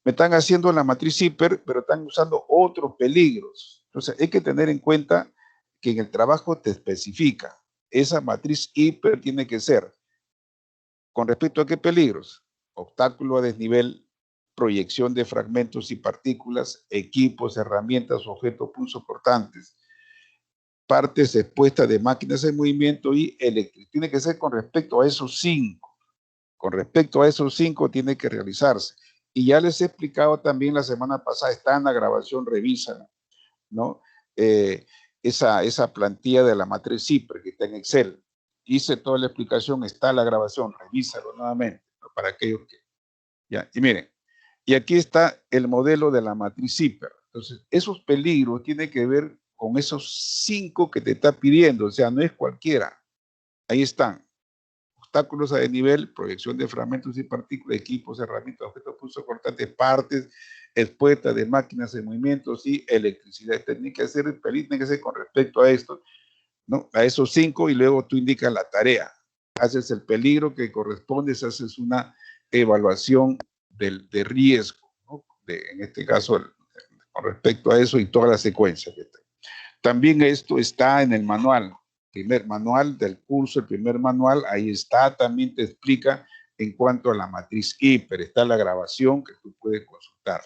me están haciendo la matriz Zipper, pero están usando otros peligros. Entonces hay que tener en cuenta que en el trabajo te especifica, esa matriz Zipper tiene que ser, ¿con respecto a qué peligros? Obstáculo a desnivel, proyección de fragmentos y partículas, equipos, herramientas, objetos punzocortantes, partes expuestas de máquinas en movimiento y eléctricas. Tiene que ser con respecto a esos 5. Con respecto a esos 5 tiene que realizarse. Y ya les he explicado también la semana pasada, está en la grabación, revisan, ¿no? Esa plantilla de la matriz Zipper que está en Excel. Hice toda la explicación, está en la grabación, revísalo nuevamente, ¿no? Para aquellos que... Ya, y miren, y aquí está el modelo de la matriz Zipper. Entonces, esos peligros tienen que ver con esos 5 que te está pidiendo, o sea, no es cualquiera. Ahí están. Obstáculos a desnivel, proyección de fragmentos y partículas, equipos, herramientas, objetos punzocortantes, partes expuestas de máquinas en movimientos y electricidad. Tiene que ser con respecto a esto, ¿no? A esos 5, y luego tú indicas la tarea. Haces el peligro que corresponde, haces una evaluación de riesgo, ¿no? En este caso, con respecto a eso y toda la secuencia que está. También esto está en el manual. Primer manual del curso, el primer manual, ahí está, también te explica en cuanto a la matriz Zipper, está la grabación que tú puedes consultar,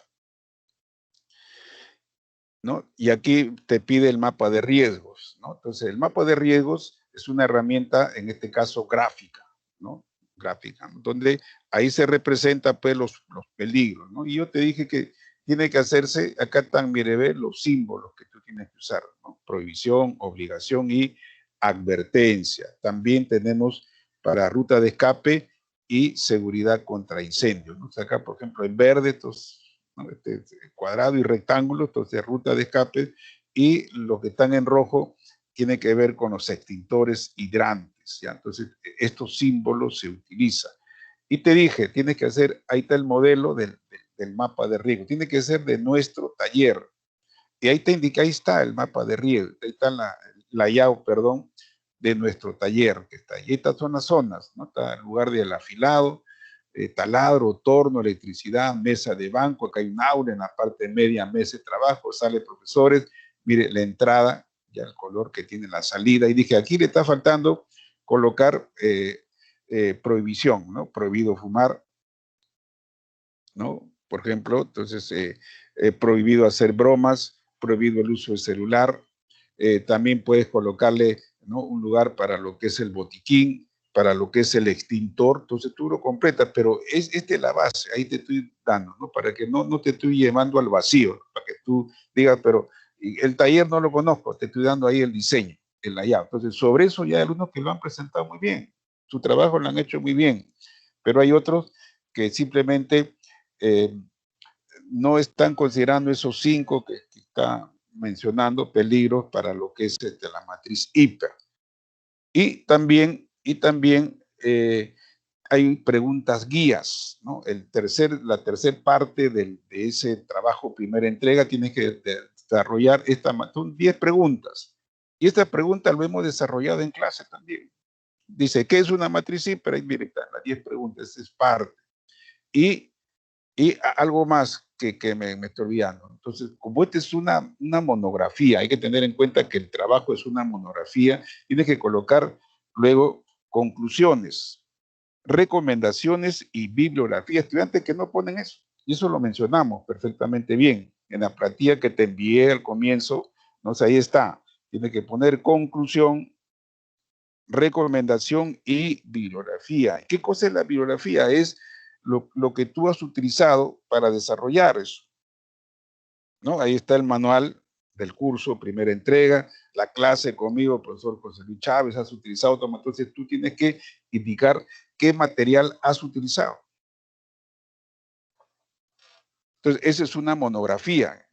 ¿no? Y aquí te pide el mapa de riesgos, ¿no? Entonces, el mapa de riesgos es una herramienta, en este caso gráfica, ¿no? Gráfica, ¿no? Donde ahí se representa pues los peligros, ¿no? Y yo te dije que tiene que hacerse, acá están, mire, ve los símbolos que tú tienes que usar, ¿no? Prohibición, obligación y advertencia. También tenemos para ruta de escape y seguridad contra incendios, ¿no? O sea, acá, por ejemplo, en verde, estos, ¿no? Cuadrado y rectángulo, entonces ruta de escape, y los que están en rojo tiene que ver con los extintores hidrantes, ¿ya? Entonces, estos símbolos se utilizan. Y te dije, tienes que hacer, ahí está el modelo del mapa de riesgo, tiene que ser de nuestro taller. Y ahí te indica, ahí está el mapa de riesgo, ahí está la IAO, perdón, de nuestro taller que está ahí. Estas son las zonas, ¿no? Está el lugar del afilado, taladro, torno, electricidad, mesa de banco, acá hay un aula en la parte media, mesa de trabajo, sala de profesores, mire la entrada, ya el color que tiene la salida, y dije, aquí le está faltando colocar prohibición, ¿no? Prohibido fumar, ¿no? Por ejemplo, entonces, prohibido hacer bromas, prohibido el uso del celular, también puedes colocarle, ¿no? Un lugar para lo que es el botiquín, para lo que es el extintor, entonces tú lo completas, pero esta es la base, ahí te estoy dando, ¿no? Para que no te estoy llevando al vacío, para que tú digas, pero el taller no lo conozco, te estoy dando ahí el diseño, el layout. Entonces, sobre eso ya hay algunos que lo han presentado muy bien, su trabajo lo han hecho muy bien, pero hay otros que simplemente no están considerando esos 5 que está mencionando peligros para lo que es la matriz hiper. Y también hay preguntas guías, ¿no? La tercera parte de ese trabajo primera entrega tiene que desarrollar son 10 preguntas. Y esta pregunta lo hemos desarrollado en clase también. Dice, ¿qué es una matriz hiper? Ahí miren, las 10 preguntas, es parte. Y algo más que me estoy olvidando. Entonces, como esta es una monografía, hay que tener en cuenta que el trabajo es una monografía, tienes que colocar luego conclusiones, recomendaciones y bibliografía. Estudiantes que no ponen eso, y eso lo mencionamos perfectamente bien en la plantilla que te envié al comienzo, ¿no? Ahí está, tiene que poner conclusión, recomendación y bibliografía. ¿Qué cosa es la bibliografía? Es lo que tú has utilizado para desarrollar eso, ¿no? Ahí está el manual del curso, primera entrega, la clase conmigo, profesor José Luis Chávez, has utilizado, entonces tú tienes que indicar qué material has utilizado. Entonces, esa es una monografía.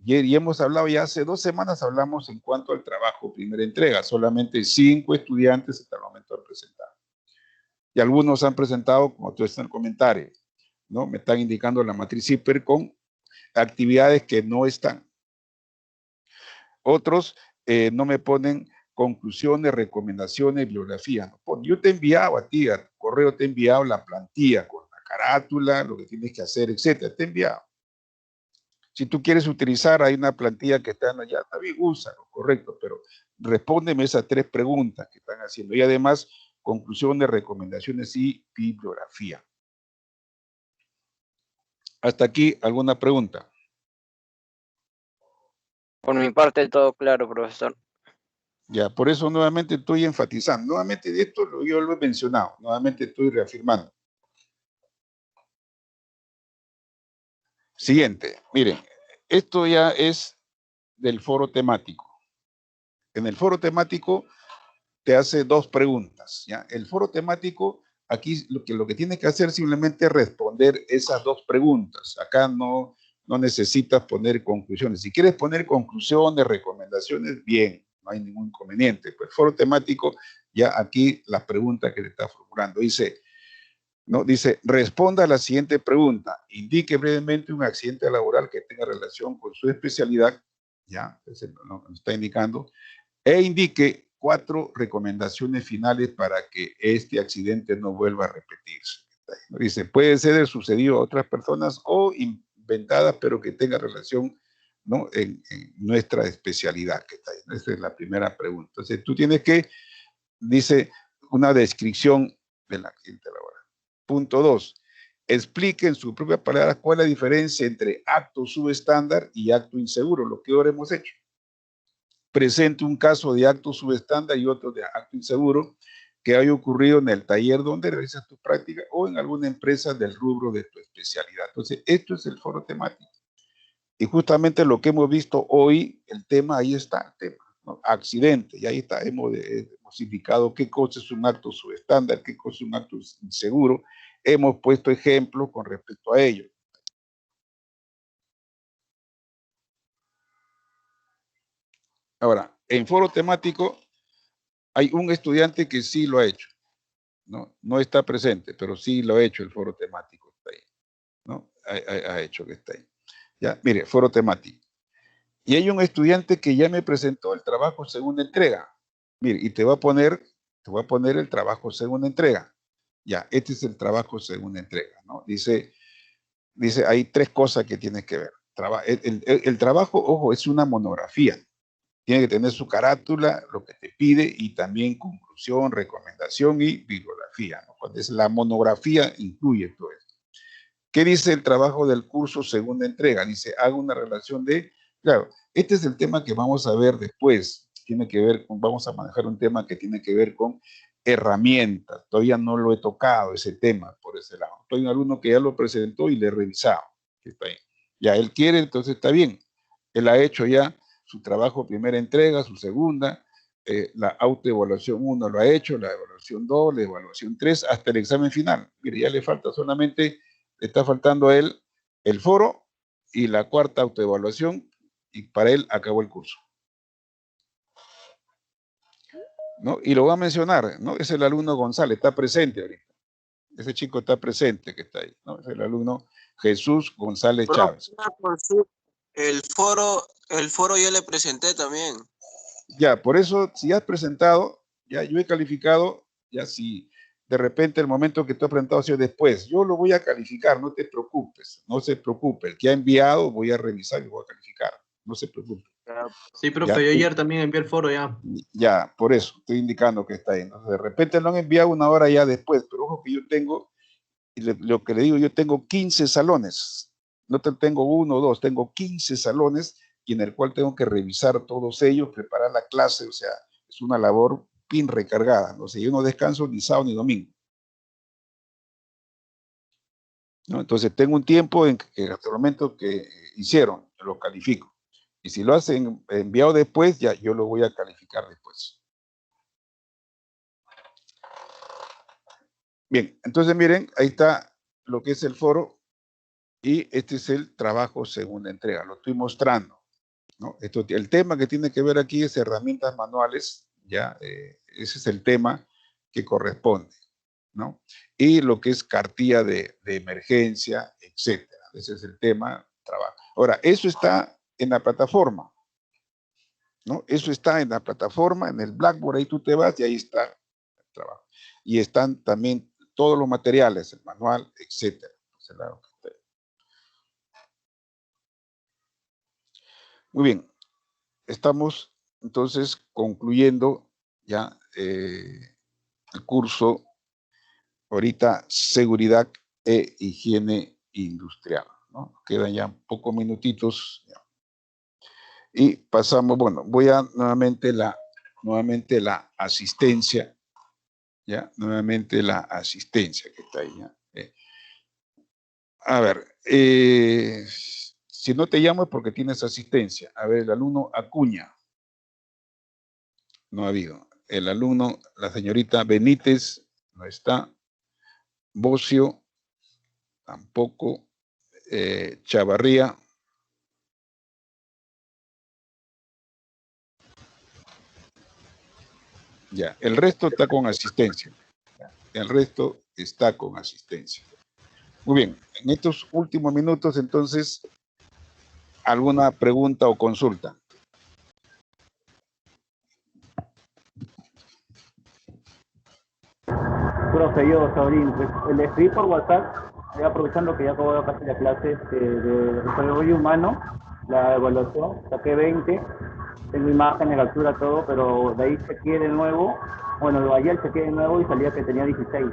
Y hemos hablado ya hace 2 semanas, hablamos en cuanto al trabajo primera entrega, solamente 5 estudiantes hasta el momento han presentado. Y algunos han presentado, como tú estás en el comentario, ¿no? Me están indicando la matriz hiper con actividades que no están. Otros no me ponen conclusiones, recomendaciones, bibliografía. ¿No? Yo te he enviado a ti, al correo te he enviado la plantilla con la carátula, lo que tienes que hacer, etcétera. Te he enviado. Si tú quieres utilizar, hay una plantilla que está allá, también úsalo, correcto, pero respóndeme esas 3 preguntas que están haciendo. Y además, conclusiones, recomendaciones y bibliografía. Hasta aquí, ¿alguna pregunta? Por mi parte, todo claro, profesor. Ya, por eso nuevamente estoy enfatizando. Nuevamente, esto yo lo he mencionado. Nuevamente estoy reafirmando. Siguiente, miren, esto ya es del foro temático. En el foro temático te hace 2 preguntas, ¿ya? El foro temático, aquí lo que tienes que hacer es simplemente responder esas 2 preguntas. Acá no necesitas poner conclusiones. Si quieres poner conclusiones, recomendaciones, bien, no hay ningún inconveniente. Pues el foro temático, ya aquí la pregunta que te está formulando, dice, responda a la siguiente pregunta. Indique brevemente un accidente laboral que tenga relación con su especialidad, ya, nos está indicando, e indique 4 recomendaciones finales para que este accidente no vuelva a repetirse. Dice, puede ser sucedido a otras personas o inventadas, pero que tenga relación, ¿no? en nuestra especialidad. Esa es la primera pregunta. Entonces, tú tienes que, dice, una descripción del accidente laboral. Punto 2. Explique en sus propias palabras cuál es la diferencia entre acto subestándar y acto inseguro, lo que ahora hemos hecho. Presente un caso de acto subestándar y otro de acto inseguro que haya ocurrido en el taller donde realizas tu práctica o en alguna empresa del rubro de tu especialidad. Entonces, esto es el foro temático. Y justamente lo que hemos visto hoy, el tema, ahí está el tema, ¿no? Accidente, y ahí está, hemos indicado qué cosa es un acto subestándar, qué cosa es un acto inseguro, hemos puesto ejemplos con respecto a ello. Ahora, en foro temático hay un estudiante que sí lo ha hecho, ¿no? No está presente, pero sí lo ha hecho el foro temático, está ahí, ¿no? Ha hecho que está ahí. Ya, mire, foro temático. Y hay un estudiante que ya me presentó el trabajo segunda entrega. Mire, y te voy a poner el trabajo segunda entrega. Ya, este es el trabajo segunda entrega, ¿no? Dice, hay 3 cosas que tienes que ver. El trabajo, ojo, es una monografía. Tiene que tener su carátula, lo que te pide, y también conclusión, recomendación y bibliografía, ¿no? Cuando es la monografía, incluye todo esto. ¿Qué dice el trabajo del curso segunda entrega? Dice, haga una relación de... Claro, este es el tema que vamos a ver después. Tiene que ver con, vamos a manejar un tema que tiene que ver con herramientas. Todavía no lo he tocado ese tema por ese lado. Hay un alumno que ya lo presentó y le he revisado. Está ahí. Ya él quiere, entonces está bien. Él ha hecho ya su trabajo, primera entrega, su segunda, la autoevaluación 1 lo ha hecho, la evaluación 2, la evaluación 3, hasta el examen final. Mire, ya le falta solamente, le está faltando a él el foro y la cuarta autoevaluación, y para él acabó el curso. ¿No? Y lo va a mencionar, ¿no? Es el alumno González, está presente ahorita. Ese chico está presente que está ahí, ¿no? Es el alumno Jesús González Chávez. El foro yo le presenté también. Ya, por eso, si has presentado, ya yo he calificado, ya si de repente el momento que tú has presentado ha sido después, yo lo voy a calificar, no te preocupes, no se preocupe. El que ha enviado voy a revisar y voy a calificar, no se preocupe. Sí, profe, Ya, yo ayer también envié el foro ya. Ya, por eso, estoy indicando que está ahí. Entonces, de repente lo han enviado una hora ya después, pero ojo que yo tengo, y lo que le digo, yo tengo 15 salones, no tengo uno o dos, tengo 15 salones, y en el cual tengo que revisar todos ellos, preparar la clase, o sea, es una labor bien recargada, ¿no? O sea, yo no descanso ni sábado ni domingo. ¿No? Entonces tengo un tiempo en que hasta el momento que hicieron, lo califico. Y si lo hacen enviado después, ya yo lo voy a calificar después. Bien, entonces miren, ahí está lo que es el foro y este es el trabajo segunda entrega, lo estoy mostrando, ¿no? El tema que tiene que ver aquí es herramientas manuales, ya, ese es el tema que corresponde, ¿no? Y lo que es cartilla de emergencia, etcétera, ese es el tema, trabajo. Ahora, eso está en la plataforma, ¿no? Eso está en la plataforma, en el Blackboard, ahí tú te vas y ahí está el trabajo. Y están también todos los materiales, el manual, etcétera. Muy bien, estamos entonces concluyendo ya el curso, ahorita seguridad e higiene industrial, ¿no? Quedan ya pocos minutitos. Ya. Y pasamos, bueno, voy a nuevamente la asistencia, ya, nuevamente la asistencia que está ahí, ya. A ver, si no te llamo es porque tienes asistencia. A ver, el alumno Acuña. No ha habido. El alumno, la señorita Benítez, no está. Bocio, tampoco. Chavarría. Ya, el resto está con asistencia. El resto está con asistencia. Muy bien, en estos últimos minutos, entonces, ¿alguna pregunta o consulta? Profe, yo, Saurín, pues le escribí por WhatsApp, aprovechando que ya acabo casi la clase de desarrollo humano, la evaluación, saqué 20, tengo imagen, captura, todo, pero de ahí chequeé de nuevo, bueno, ayer chequeé de nuevo y salía que tenía 16.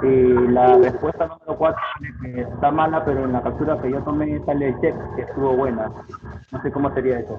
Y la respuesta número 4 que está mala, pero en la captura que yo tomé sale el check, que estuvo buena. No sé cómo sería eso.